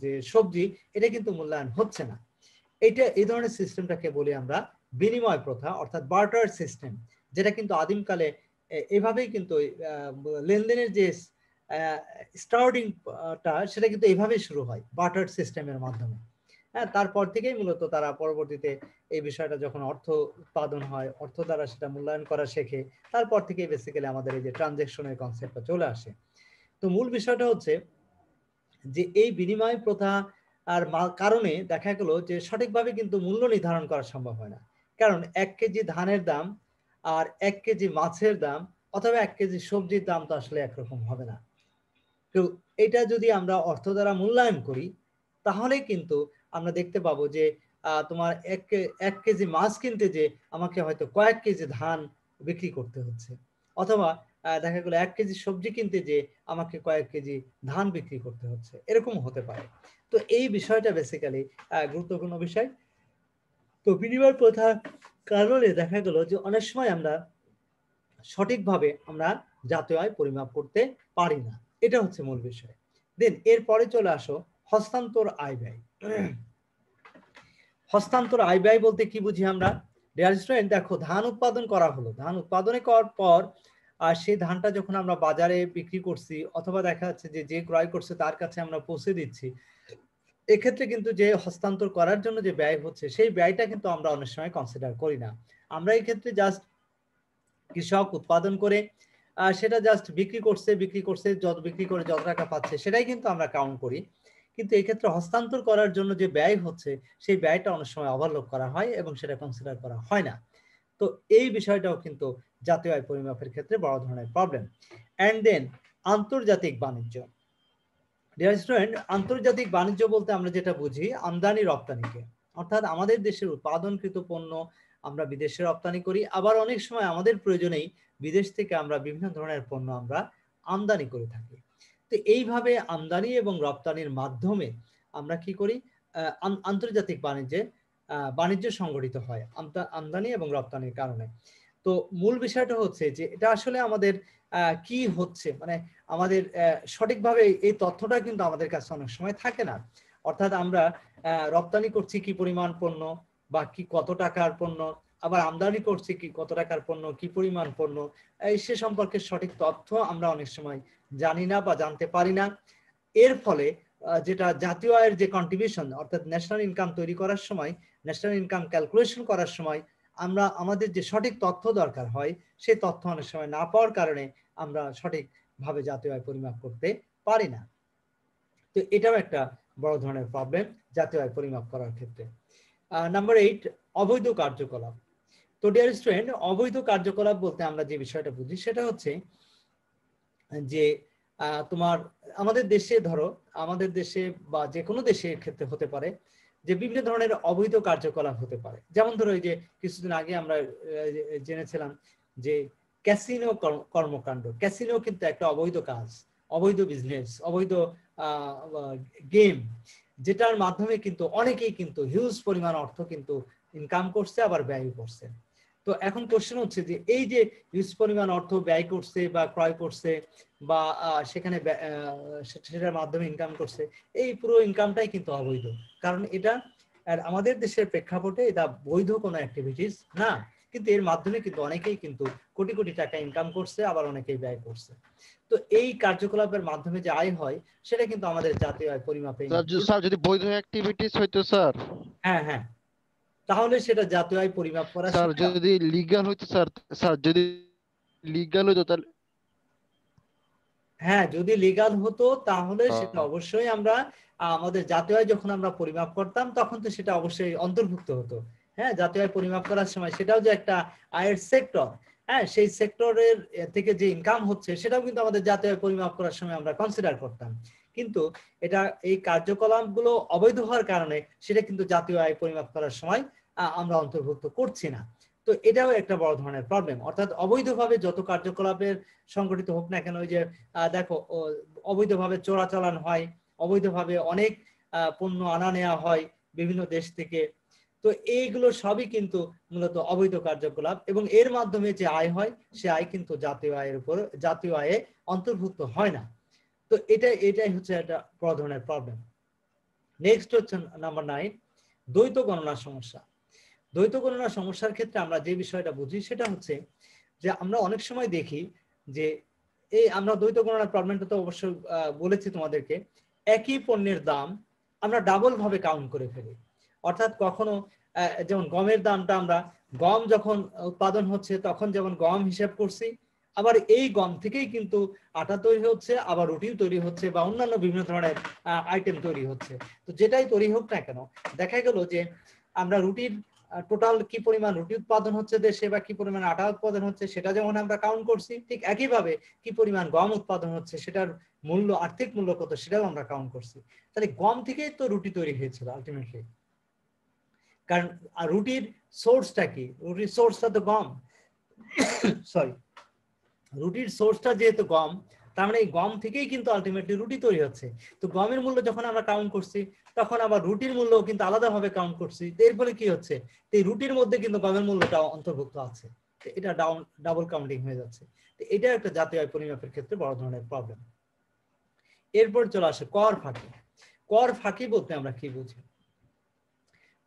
যে সবজি, এটা কিন্তু মূল্যায়ন হচ্ছে না। এইটা এই ধরনের সিস্টেমটাকে বলি আমরা বিনিময় প্রথা, অর্থাৎ বার্টার সিস্টেম, যেটা কিন্তু আদিমকালে এভাবেই কিন্তু লেনদেনের যে স্টার্টিংটা সেটা কিন্তু এইভাবেই শুরু হয়, বার্টার সিস্টেমের মাধ্যমে। হ্যাঁ, তারপর থেকেই মূলত তারা পরবর্তীতে এই বিষয়টা যখন অর্থ উৎপাদন হয়, অর্থ দ্বারা সেটা মূল্যায়ন করা শেখে, তারপর থেকেই বেসিক্যালি আমাদের এই যে ট্রানজ্যাকশনের কনসেপ্টটা চলে আসে। তো মূল বিষয়টা হচ্ছে যে এই বিনিময় প্রথা আর কারণে দেখা গেল যে সঠিকভাবে কিন্তু মূল্য নির্ধারণ করা সম্ভব হয় না। কারণ 1 কেজি ধানের দাম আর 1 কেজি মাছের দাম অথবা 1 কেজি সবজির দাম তো আসলে একরকম হবে না। তো এটা যদি আমরা অর্থ দ্বারা মূল্যায়ন করি তাহলে কিন্তু আমরা দেখতে পাবো যে তোমার 1 কেজি মাছ কিনতে যে আমাকে হয়তো কয়েক কেজি ধান বিক্রি করতে হচ্ছে, অথবা দেখা গেলো 1 কেজি সবজি কিনতে যে আমাকে কয়েক কেজি ধান বিক্রি করতে হচ্ছে, এরকম হতে পারে। তো এই বিষয়টা বেসিক্যালি গুরুত্বপূর্ণ বিষয়। তো বিনিময় প্রথার কারণে দেখা গেল যে অনেক সময় আমরা সঠিকভাবে আমরা জাতীয় আয় পরিমাপ করতে পারি না, এটা হচ্ছে মূল বিষয়। দেন এরপরে চলে আসো হস্তান্তর আয় ব্যয়। হস্তান্তর আয় ব্যয় বলতে কি বুঝি আমরা? ডিয়ার স্টুডেন্ট, দেখো ধান উৎপাদন করা হলো, ধান উৎপাদনে করার পর আর সেই ধানটা যখন আমরা বাজারে বিক্রি করছি অথবা দেখা যাচ্ছে যে যে ক্রয় করছে তার কাছে আমরা পৌঁছে দিচ্ছি, এক্ষেত্রে কিন্তু যে হস্তান্তর করার জন্য যে ব্যয় হচ্ছে সেই ব্যয়টা কিন্তু আমরা অনেক সময় কনসিডার করি না। আমরা এই ক্ষেত্রে জাস্ট কৃষক উৎপাদন করে সেটা জাস্ট বিক্রি করছে যত বিক্রি করে যত টাকা পাচ্ছে সেটাই কিন্তু আমরা কাউন্ট করি। কিন্তু এই ক্ষেত্রে হস্তান্তর করার জন্য যে ব্যয় হচ্ছে সেই ব্যয়টা অনেক সময় ওভারলোক করা হয় এবং সেটা কনসিডার করা হয় না। তো এই বিষয়টাও কিন্তু জাতীয় আয় পরিমাপের ক্ষেত্রে বড় ধরনের প্রবলেম। অ্যান্ড দেন আন্তর্জাতিক বাণিজ্য। ডিয়ার স্টুডেন্ট, আন্তর্জাতিক বাণিজ্য বলতে আমরা যেটা বুঝি আমদানি রপ্তানিকে, অর্থাৎ আমাদের দেশের উৎপাদনকৃত পণ্য আমরা বিদেশে রপ্তানি করি, আবার অনেক সময় আমাদের প্রয়োজনেই বিদেশ থেকে আমরা বিভিন্ন ধরনের পণ্য আমরা আমদানি করে থাকি। তো এইভাবে আমদানি এবং রপ্তানির মাধ্যমে আমরা কি করি, আন্তর্জাতিক বাণিজ্য সংগঠিত হয় আমদানি এবং রপ্তানির কারণে। তো মূল বিষয়টা হচ্ছে যে এটা আসলে আমাদের কি হচ্ছে, মানে আমাদের সঠিকভাবে এই তথ্যটা কিন্তু আমাদের কাছে অনেক সময় থাকে না। অর্থাৎ আমরা রপ্তানি করছি কি পরিমাণ পণ্য বা কি কত টাকার পণ্য, আবার আমদানি করছি কি কত টাকার পণ্য, কি পরিমাণ পণ্য, সে সম্পর্কে সঠিক তথ্য আমরা অনেক সময় জানি না বা জানতে পারি না। এর ফলে যেটা জাতীয় আয়ের যে কন্ট্রিবিউশন, অর্থাৎ ন্যাশনাল ইনকাম তৈরি করার সময়, ন্যাশনাল ইনকাম ক্যালকুলেশন করার সময় আমরা আমাদের যে সঠিক তথ্য দরকার হয় সেই তথ্য অনেক সময় না পাওয়ার কারণে আমরা সঠিকভাবে জাতীয় আয় পরিমাপ করতে পারি না। তো এটাও একটা বড় ধরনের প্রবলেম জাতীয় আয় পরিমাপ করার ক্ষেত্রে। নাম্বার 8, অবৈধ কার্যকলাপ। তো ডিয়ার স্টুডেন্ট, অবৈধ কার্যকলাপ বলতে আমরা যে বিষয়টা বুঝি সেটা হচ্ছে যে তোমার আমাদের দেশে, ধরো আমাদের দেশে বা যে কোনো দেশের ক্ষেত্রে হতে পারে যে বিভিন্ন ধরনের অবৈধ কার্যকলাপ হতে পারে। যেমন ধরো এই যে কিছুদিন আগে আমরা জেনেছিলাম যে ক্যাসিনো কর্মকাণ্ড, ক্যাসিনো কিন্তু একটা অবৈধ কাজ, অবৈধ বিজনেস, অবৈধ গেম, যেটার মাধ্যমে কিন্তু অনেকেই কিন্তু হিউজ পরিমাণ অর্থ কিন্তু ইনকাম করছে আবার ব্যয় করছে। তো এখন কোশ্চেন হচ্ছে যে এই যে হিউজ পরিমাণ অর্থ ব্যয় করছে বা ক্রয় করছে বা সেখানে সেটার মাধ্যমে ইনকাম করছে, এই পুরো ইনকামটাই কিন্তু অবৈধ। কারণ এটা আমাদের দেশের প্রেক্ষাপটে এটা বৈধ কোনো অ্যাক্টিভিটিস না, কিন্তু এর মাধ্যমে কিন্তু অনেকেই কিন্তু কোটি কোটি টাকা ইনকাম করছে, আবার অনেকেই ব্যয় করছে। তো এই কার্যকলাপের মাধ্যমে যে আয় হয় সেটা কিন্তু আমাদের জাতীয় আয় পরিমাপে। স্যার যদি বৈধ অ্যাক্টিভিটিস হইতো স্যার, হ্যাঁ হ্যাঁ, তাহলে সেটা জাতীয় আয় পরিমাপ করার স্যার সময়। যদি লিগ্যাল হইতো স্যার, স্যার যদি লিগ্যাল হইতো তাহলে হ্যাঁ, যদি লিগাল হতো তাহলে সেটা অবশ্যই আমরা আমাদের জাতীয় আয় যখন আমরা পরিমাপ করতাম তখন তো সেটা অবশ্যই অন্তর্ভুক্ত হতো। হ্যাঁ, জাতীয় আয় পরিমাপ করার সময় সেটাও যে একটা আয়ের সেক্টর, হ্যাঁ সেই সেক্টরের থেকে যে ইনকাম হচ্ছে সেটাও কিন্তু আমাদের জাতীয় আয় পরিমাপ করার সময় আমরা কনসিডার করতাম। কিন্তু এটা এই কার্যকলাপগুলো অবৈধ হওয়ার কারণে সেটা কিন্তু জাতীয় আয় পরিমাপ করার সময় আমরা অন্তর্ভুক্ত করছি না। তো এটাও একটা বড় ধরনের প্রবলেম। অর্থাৎ অবৈধভাবে যত কার্যকলাপের সংগঠিত হোক না কেন, ওই যে দেখো অবৈধভাবে চোরাচালান হয়, অবৈধভাবে অনেক পণ্য আনা নেওয়া হয় বিভিন্ন দেশ থেকে। তো এইগুলো সবই কিন্তু মূলত অবৈধ কার্যকলাপ, এবং এর মাধ্যমে যে আয় হয় সে আয় কিন্তু জাতীয় আয়ের উপর, জাতীয় আয়ে অন্তর্ভুক্ত হয় না। তো এটাই হচ্ছে একটা বড় ধরনের প্রবলেম। নেক্সট হচ্ছে নাম্বার 9, দ্বৈত গণনা সমস্যা। দ্বৈত গণনা সমস্যার ক্ষেত্রে আমরা যে বিষয়টা বুঝি সেটা হচ্ছে যে আমরা অনেক সময় দেখি যে এই আমরা দ্বৈত গণনার প্রবলেমটা তো অবশ্যই বলেছি তোমাদেরকে, একই পণ্যের দাম আমরা ডাবল ভাবে কাউন্ট করে ফেলি। অর্থাৎ কখনো যেমন গমের দামটা আমরা গম যখন উৎপাদন হচ্ছে তখন যেমন গম হিসাব করছি, আবার এই গম থেকেই কিন্তু আটা তৈরি হচ্ছে, আবার রুটিও তৈরি হচ্ছে বা অন্যান্য বিভিন্ন ধরনের আইটেম তৈরি হচ্ছে। তো যেটাই তৈরি হোক না কেন, দেখা গেল যে আমরা রুটির টোটাল কি পরিমাণ রুটি উৎপাদন হচ্ছে দেশে বা কি পরিমাণ আটা উৎপাদন হচ্ছে সেটা যেমন আমরা কাউন্ট করছি, ঠিক একইভাবে কি পরিমাণ গম উৎপাদন হচ্ছে সেটার মূল্য, আর্থিক মূল্য কত সেটাও আমরা কাউন্ট করছি। তাহলে গম থেকেই তো রুটি তৈরি হয়েছিল আলটিমেটলি। কারণ রুটির সোর্সটা কি? রুটির সোর্সটা তো গম। সরি, রুটির সোর্সটা যেহেতু গম, তার মানে এই গম থেকেই কিন্তু আলটিমেটলি রুটি তৈরি হচ্ছে। তো গমের মূল্য যখন আমরা কাউন্ট করছি তখন আবার রুটির মূল্য কিন্তু আলাদাভাবে কাউন্ট করছি। এর ফলে কি হচ্ছে, এই রুটির মধ্যে কিন্তু গমের মূল্যটা অন্তর্ভুক্ত আছে। এটা ডাবল কাউন্টিং হয়ে যাচ্ছে। তো এটা একটা জাতীয় আয় পরিমাপের ক্ষেত্রে বড় ধরনের প্রবলেম। এরপর চলে আসে কর ফাঁকি। কর ফাঁকি বলতে আমরা কি বুঝি?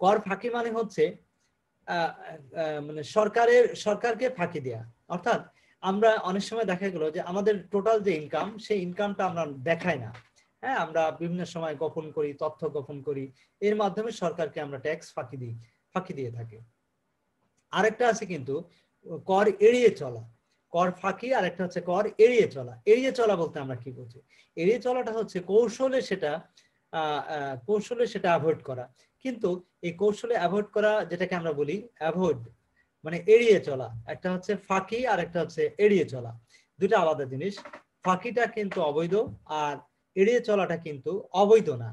কর ফাঁকি মানে হচ্ছে মানে সরকারকে ফাঁকি দেয়া। অর্থাৎ আমরা অনেক সময় দেখা গেল যে আমাদের টোটাল যে ইনকাম সেই ইনকামটা আমরা দেখাই না। হ্যাঁ, আমরা বিভিন্ন সময় গোপন করি, তথ্য গোপন করি, এর মাধ্যমে সরকারকে আমরা ট্যাক্স ফাঁকি দিয়ে থাকি। আরেকটা আছে কিন্তু কর এড়িয়ে চলা। কর ফাঁকি আর একটা হচ্ছে কর এড়িয়ে চলা। এড়িয়ে চলা বলতে আমরা কি বুঝি? এড়িয়ে চলাটা হচ্ছে কৌশলে সেটা অ্যাভয়েড করা। কিন্তু এই কৌশলে অ্যাভয়েড করা যেটাকে আমরা বলি অ্যাভয়েড, মানে এড়িয়ে চলা। একটা হচ্ছে ফাঁকি আর একটা হচ্ছে এড়িয়ে চলা, দুটো আলাদা জিনিস। ফাঁকিটা কিন্তু অবৈধ আর এড়িয়ে চলাটা কিন্তু অবৈধ না।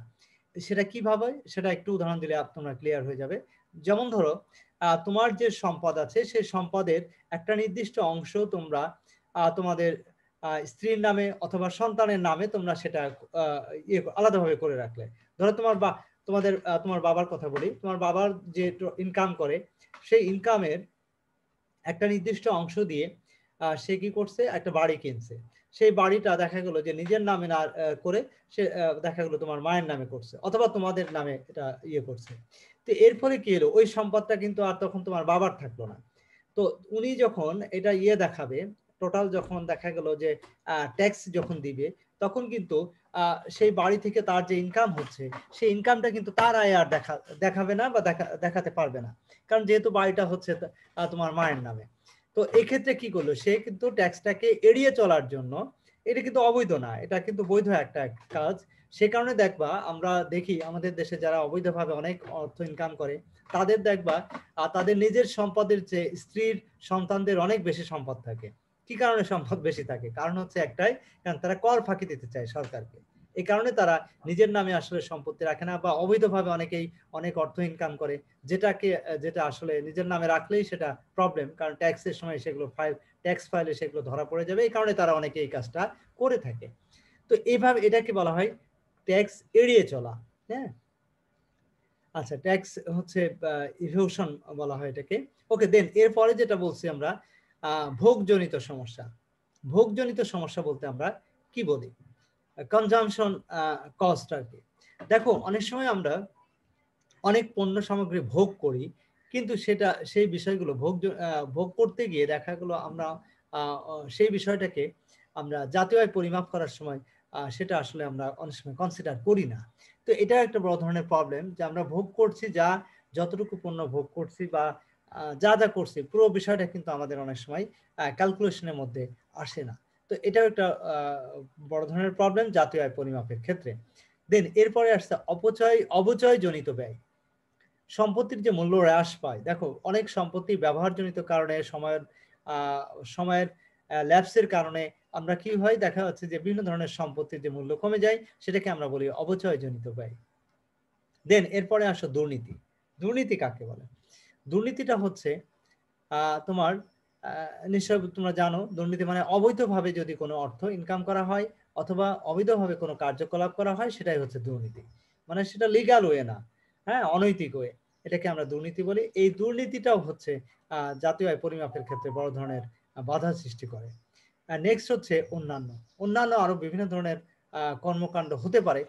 সেটা কিভাবে, সেটা একটু উদাহরণ দিলে তোমরা ক্লিয়ার হয়ে যাবে। যেমন ধরো তোমার যে সম্পদ আছে সেই সম্পদের একটা নির্দিষ্ট অংশ তোমরা তোমাদের স্ত্রীর নামে অথবা সন্তানের নামে তোমরা সেটা আলাদাভাবে করে রাখলে। ধরো তোমার বাবার কথা বলি, তোমার বাবার যে ইনকাম করে সেই ইনকামের একটা নির্দিষ্ট অংশ দিয়ে সে কি করছে, একটা বাড়ি কিনছে। সেই বাড়িটা দেখা গেল যে নিজের নামে না করে সে দেখা গেল তোমার মায়ের নামে করছে অথবা তোমাদের নামে এটা করছে। তো এর ফলে কি হলো, ওই সম্পদটা কিন্তু আর তখন তোমার বাবার থাকলো না। তো উনি যখন এটা দেখাবে, টোটাল যখন দেখা গেল যে ট্যাক্স যখন দিবে, তখন কিন্তু সেই বাড়ি থেকে তার যে ইনকাম হচ্ছে সেই ইনকামটা কিন্তু তার আয় আর দেখাবে না বা দেখাতে পারবে না, কারণ যেহেতু বাড়িটা হচ্ছে তোমার মায়ের নামে। তো এক্ষেত্রে কি করলো, সে কিন্তু ট্যাক্সটাকে এড়িয়ে চলার জন্য, এটা কিন্তু অবৈধ না, এটা কিন্তু বৈধ একটা কাজ। সে কারণে দেখবা আমরা দেখি আমাদের দেশে যারা অবৈধভাবে অনেক অর্থ ইনকাম করে তাদের দেখবা তাদের নিজের সম্পদের চেয়ে স্ত্রীর সন্তানদের অনেক বেশি সম্পদ থাকে। কি কারণে সম্পদ বেশি থাকে? কারণ হচ্ছে একটাই, কারণ তারা কর ফাঁকি দিতে চায় সরকারকে। এই কারণে তারা নিজের নামে আসলে সম্পত্তি রাখে না, বা অবৈধভাবে অনেকেই অনেক অর্থ ইনকাম করে যেটা আসলে নিজের নামে রাখলেই সেটা প্রবলেম, কারণ ট্যাক্সের সময় সেগুলো ট্যাক্স ফাইলে সেগুলো ধরা পড়ে যাবে। এই কারণে তারা অনেকে এই কাজটা করে থাকে। তো এইভাবে এটাকে বলা হয় ট্যাক্স এড়িয়ে চলা। হ্যাঁ, আচ্ছা, ট্যাক্স হচ্ছে ইভ্যালুয়েশন বলা হয় এটাকে। ওকে, দেন এরপরে যেটা বলছি আমরা ভোগজনিত সমস্যা। ভোগজনিত সমস্যা বলতে আমরা কি বলি? কনজাম্পশন কস্ট আর কি। দেখো অনেক সময় আমরা অনেক পণ্য সামগ্রী ভোগ করি, কিন্তু সেই বিষয়গুলো ভোগ করতে গিয়ে দেখা গেলো আমরা সেই বিষয়টাকে আমরা জাতীয় আয় পরিমাপ করার সময় সেটা আসলে আমরা অনেক সময় কনসিডার করি না। তো এটা একটা বড় ধরনের প্রবলেম যে আমরা ভোগ করছি, যতটুকু পণ্য ভোগ করছি বা যা যা করছি পুরো বিষয়টা কিন্তু আমাদের অনেক সময় ক্যালকুলেশনের মধ্যে আসে না। তো এটাও একটা বড় ধরনের প্রবলেম জাতীয় আয় পরিমাপের ক্ষেত্রে। দেন এরপরে আসছে অবচয় জনিত ব্যয়। সম্পত্তির যে মূল্য হ্রাস পায়, দেখো অনেক সম্পত্তি ব্যবহারজনিত কারণে সময়ের ল্যাপসের কারণে আমরা কি হয়, দেখা যাচ্ছে যে বিভিন্ন ধরনের সম্পত্তির যে মূল্য কমে যায়, সেটাকে আমরা বলি অবচয়জনিত ব্যয়। দেন এরপরে আসো দুর্নীতি। দুর্নীতি কাকে বলে? দুর্নীতিটা হচ্ছে তোমার নিশ্চয় তোমরা জানো, দুর্নীতি মানে অবৈধভাবে যদি কোনো অর্থ ইনকাম করা হয় অথবা অবৈধভাবে কোনো কার্যকলাপ করা হয়, সেটাই হচ্ছে দুর্নীতি। মানে সেটা লিগ্যাল ওয়ে না, হ্যাঁ, অনৈতিক ওয়ে, এটাকে আমরা দুর্নীতি বলি। এই দুর্নীতিটাও হচ্ছে জাতীয় আয় পরিমাপের ক্ষেত্রে বড় ধরনের বাধা সৃষ্টি করে। নেক্সট হচ্ছে অন্যান্য আরো বিভিন্ন ধরনের কর্মকাণ্ড হতে পারে।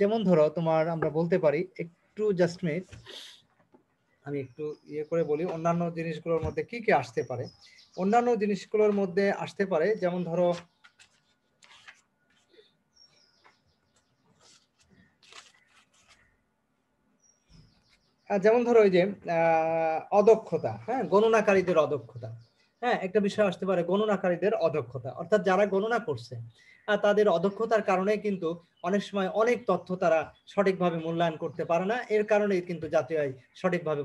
যেমন ধরো তোমার আমরা বলতে পারি, একটু জাস্ট মিনিট আমি একটু ইয়ে করে বলি, অন্যান্য জিনিসগুলোর মধ্যে কি কি আসতে পারে। অন্যান্য জিনিসগুলোর মধ্যে আসতে পারে যেমন ধরো ওই যে অদক্ষতা, হ্যাঁ, গণনাকারীদের অদক্ষতা। হ্যাঁ, একটা বিষয় আসতে পারে গণনাকারীদের অদক্ষতা, অর্থাৎ যারা গণনা করছে তাদের অদক্ষতার কারণে কিন্তু অনেক সময় অনেক তথ্য তারা সঠিকভাবে মূল্যায়ন করতে পারে না। এর কারণেই কিন্তু জাতীয় আয় সঠিকভাবে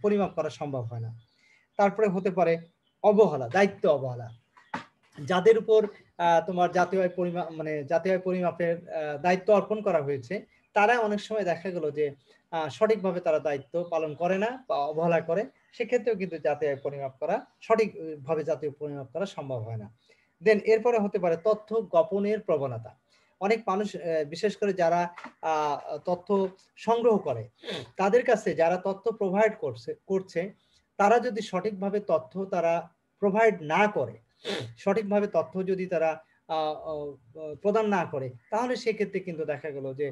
পরিমাপ করা সম্ভব হয় না। তারপরে হতে পারে দায়িত্ব অবহেলা। যাদের উপর তোমার জাতীয় আয় পরিমাপের দায়িত্ব অর্পণ করা হয়েছে, তারা অনেক সময় দেখা গেল যে সঠিকভাবে তারা দায়িত্ব পালন করে না বা অবহেলা করে, সেক্ষেত্রেও কিন্তু জাতীয় আয় পরিমাপ করা সঠিকভাবে পরিমাপ করা সম্ভব হয় না। দেন এরপরে হতে পারে তথ্য গোপনের প্রবণতা। অনেক মানুষ বিশেষ করে যারা তথ্য সংগ্রহ করে, তাদের কাছে যারা তথ্য প্রোভাইড করছে তারা যদি সঠিকভাবে তথ্য তারা প্রোভাইড না করে, সঠিকভাবে তথ্য যদি তারা প্রদান না করে, তাহলে সেক্ষেত্রে কিন্তু দেখা গেল যে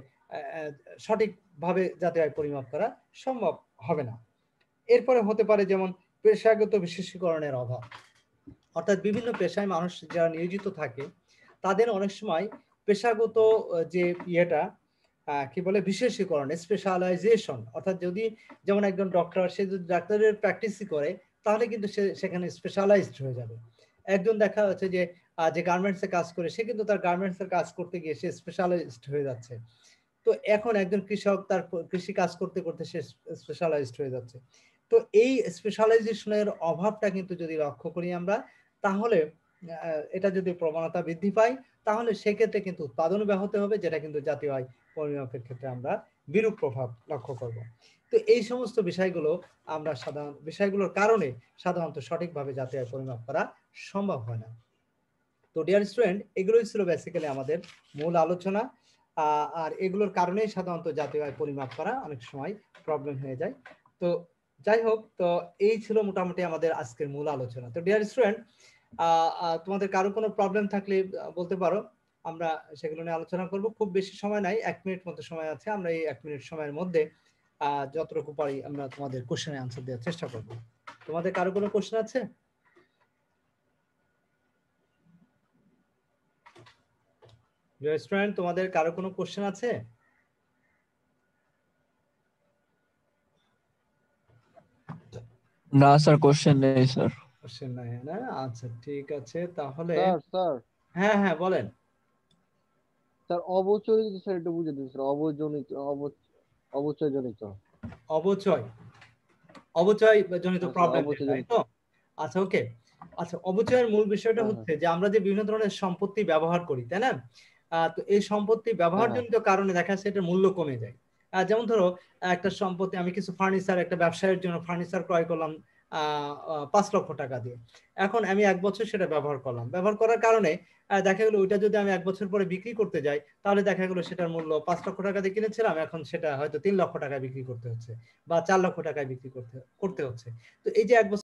সঠিকভাবে জাতীয় আয় পরিমাপ করা সম্ভব হবে না। এরপরে হতে পারে যেমন পেশাগত বিশেষীকরণের অভাব, অর্থাৎ বিভিন্ন পেশায় মানুষ যারা নিয়োজিত থাকে তাদের অনেক সময় পেশাগত যে ইয়েটা কি বলে বিশেষীকরণ, স্পেশালাইজেশন, অর্থাৎ যদি যেমন একজন ডক্টর, সে যদি ডাক্তারের প্র্যাকটিসই করে তাহলে কিন্তু সে সেখানে স্পেশালাইজড হয়ে যাবে। একজন দেখা যাচ্ছে যে গার্মেন্টসে কাজ করে, সে কিন্তু তার গার্মেন্টসের কাজ করতে গিয়ে সে স্পেশালাইজড হয়ে যাচ্ছে। তো এখন একজন কৃষক তার কৃষি কাজ করতে করতে সে স্পেশালাইজড হয়ে যাচ্ছে। তো এই স্পেশালাইজেশনের অভাবটা কিন্তু যদি লক্ষ্য করি আমরা, তাহলে এটা যদি প্রবণতা বৃদ্ধি পায়, তাহলে সেক্ষেত্রে কিন্তু উৎপাদন ব্যাহত হবে, যেটা কিন্তু জাতীয় আয় পরিমাপের ক্ষেত্রে আমরা বিরূপ প্রভাব লক্ষ্য করব। তো এই সমস্ত বিষয়গুলোর কারণে সাধারণত সঠিকভাবে জাতীয় আয় পরিমাপ করা সম্ভব হয় না। তো ডিয়ার স্টুডেন্ট, এগুলোই ছিল বেসিক্যালি আমাদের মূল আলোচনা। আর এগুলোর কারণেই সাধারণত জাতীয় আয় পরিমাপ করা অনেক সময় প্রবলেম হয়ে যায়। তো যাই হোক, তো এই ছিল মোটামুটি আমাদের আজকের মূল আলোচনা। তো ডিয়ার স্টুডেন্ট, তোমাদের কারো কোনো প্রবলেম থাকলে বলতে পারো, আমরা সেগুলো নিয়ে আলোচনা করব। খুব বেশি সময় নাই, 1 মিনিট মতো সময় আছে। আমরা এই 1 মিনিট সময়ের মধ্যে যতটুকু পারি আমরা তোমাদের কোশ্চেনের আনসার দেওয়ার চেষ্টা করব। তোমাদের কারো কোনো কোশ্চেন আছে? স্টুডেন্ট, তোমাদের কারো কোনো কোশ্চেন আছে? না স্যার, কোশ্চেন নেই স্যার। কোশ্চেন নাই না? আচ্ছা, ঠিক আছে তাহলে। স্যার হ্যাঁ হ্যাঁ, বলেন। স্যার অবচয়, স্যার একটু বুঝে দিন স্যার। অবচয়জনিত অবচয় জনিত প্রবলেম, অবচয়জনিত। তাই তো? আচ্ছা, ওকে। আচ্ছা, অবচয়ের মূল বিষয়টা হচ্ছে যে আমরা যে বিভিন্ন ধরনের সম্পত্তি ব্যবহার করি, তাই না? তো এই সম্পত্তি ব্যবহারজনিত কারণে দেখা যাচ্ছে এটার মূল্য কমে যায়। যেমন ধরো একটা সম্পত্তি, আমি কিছু ফার্নিচার, একটা ব্যবসায়ের জন্য ফার্নিচার ক্রয় করলাম 5 লক্ষ টাকা দিয়ে। এখন আমি 1 বছর সেটা ব্যবহার করলাম, ব্যবহার করার কারণে দেখা গেলো ওইটা যদি আমি 1 বছর পরে বিক্রি করতে যাই, তাহলে দেখা গেলো সেটার মূল্য 5 লক্ষ টাকা দিয়ে কিনেছিলাম, এখন সেটা হয়তো 3 লক্ষ টাকায় বিক্রি করতে হচ্ছে বা 4 লক্ষ টাকায় বিক্রি করতে হচ্ছে। তো এই যে 1 বছর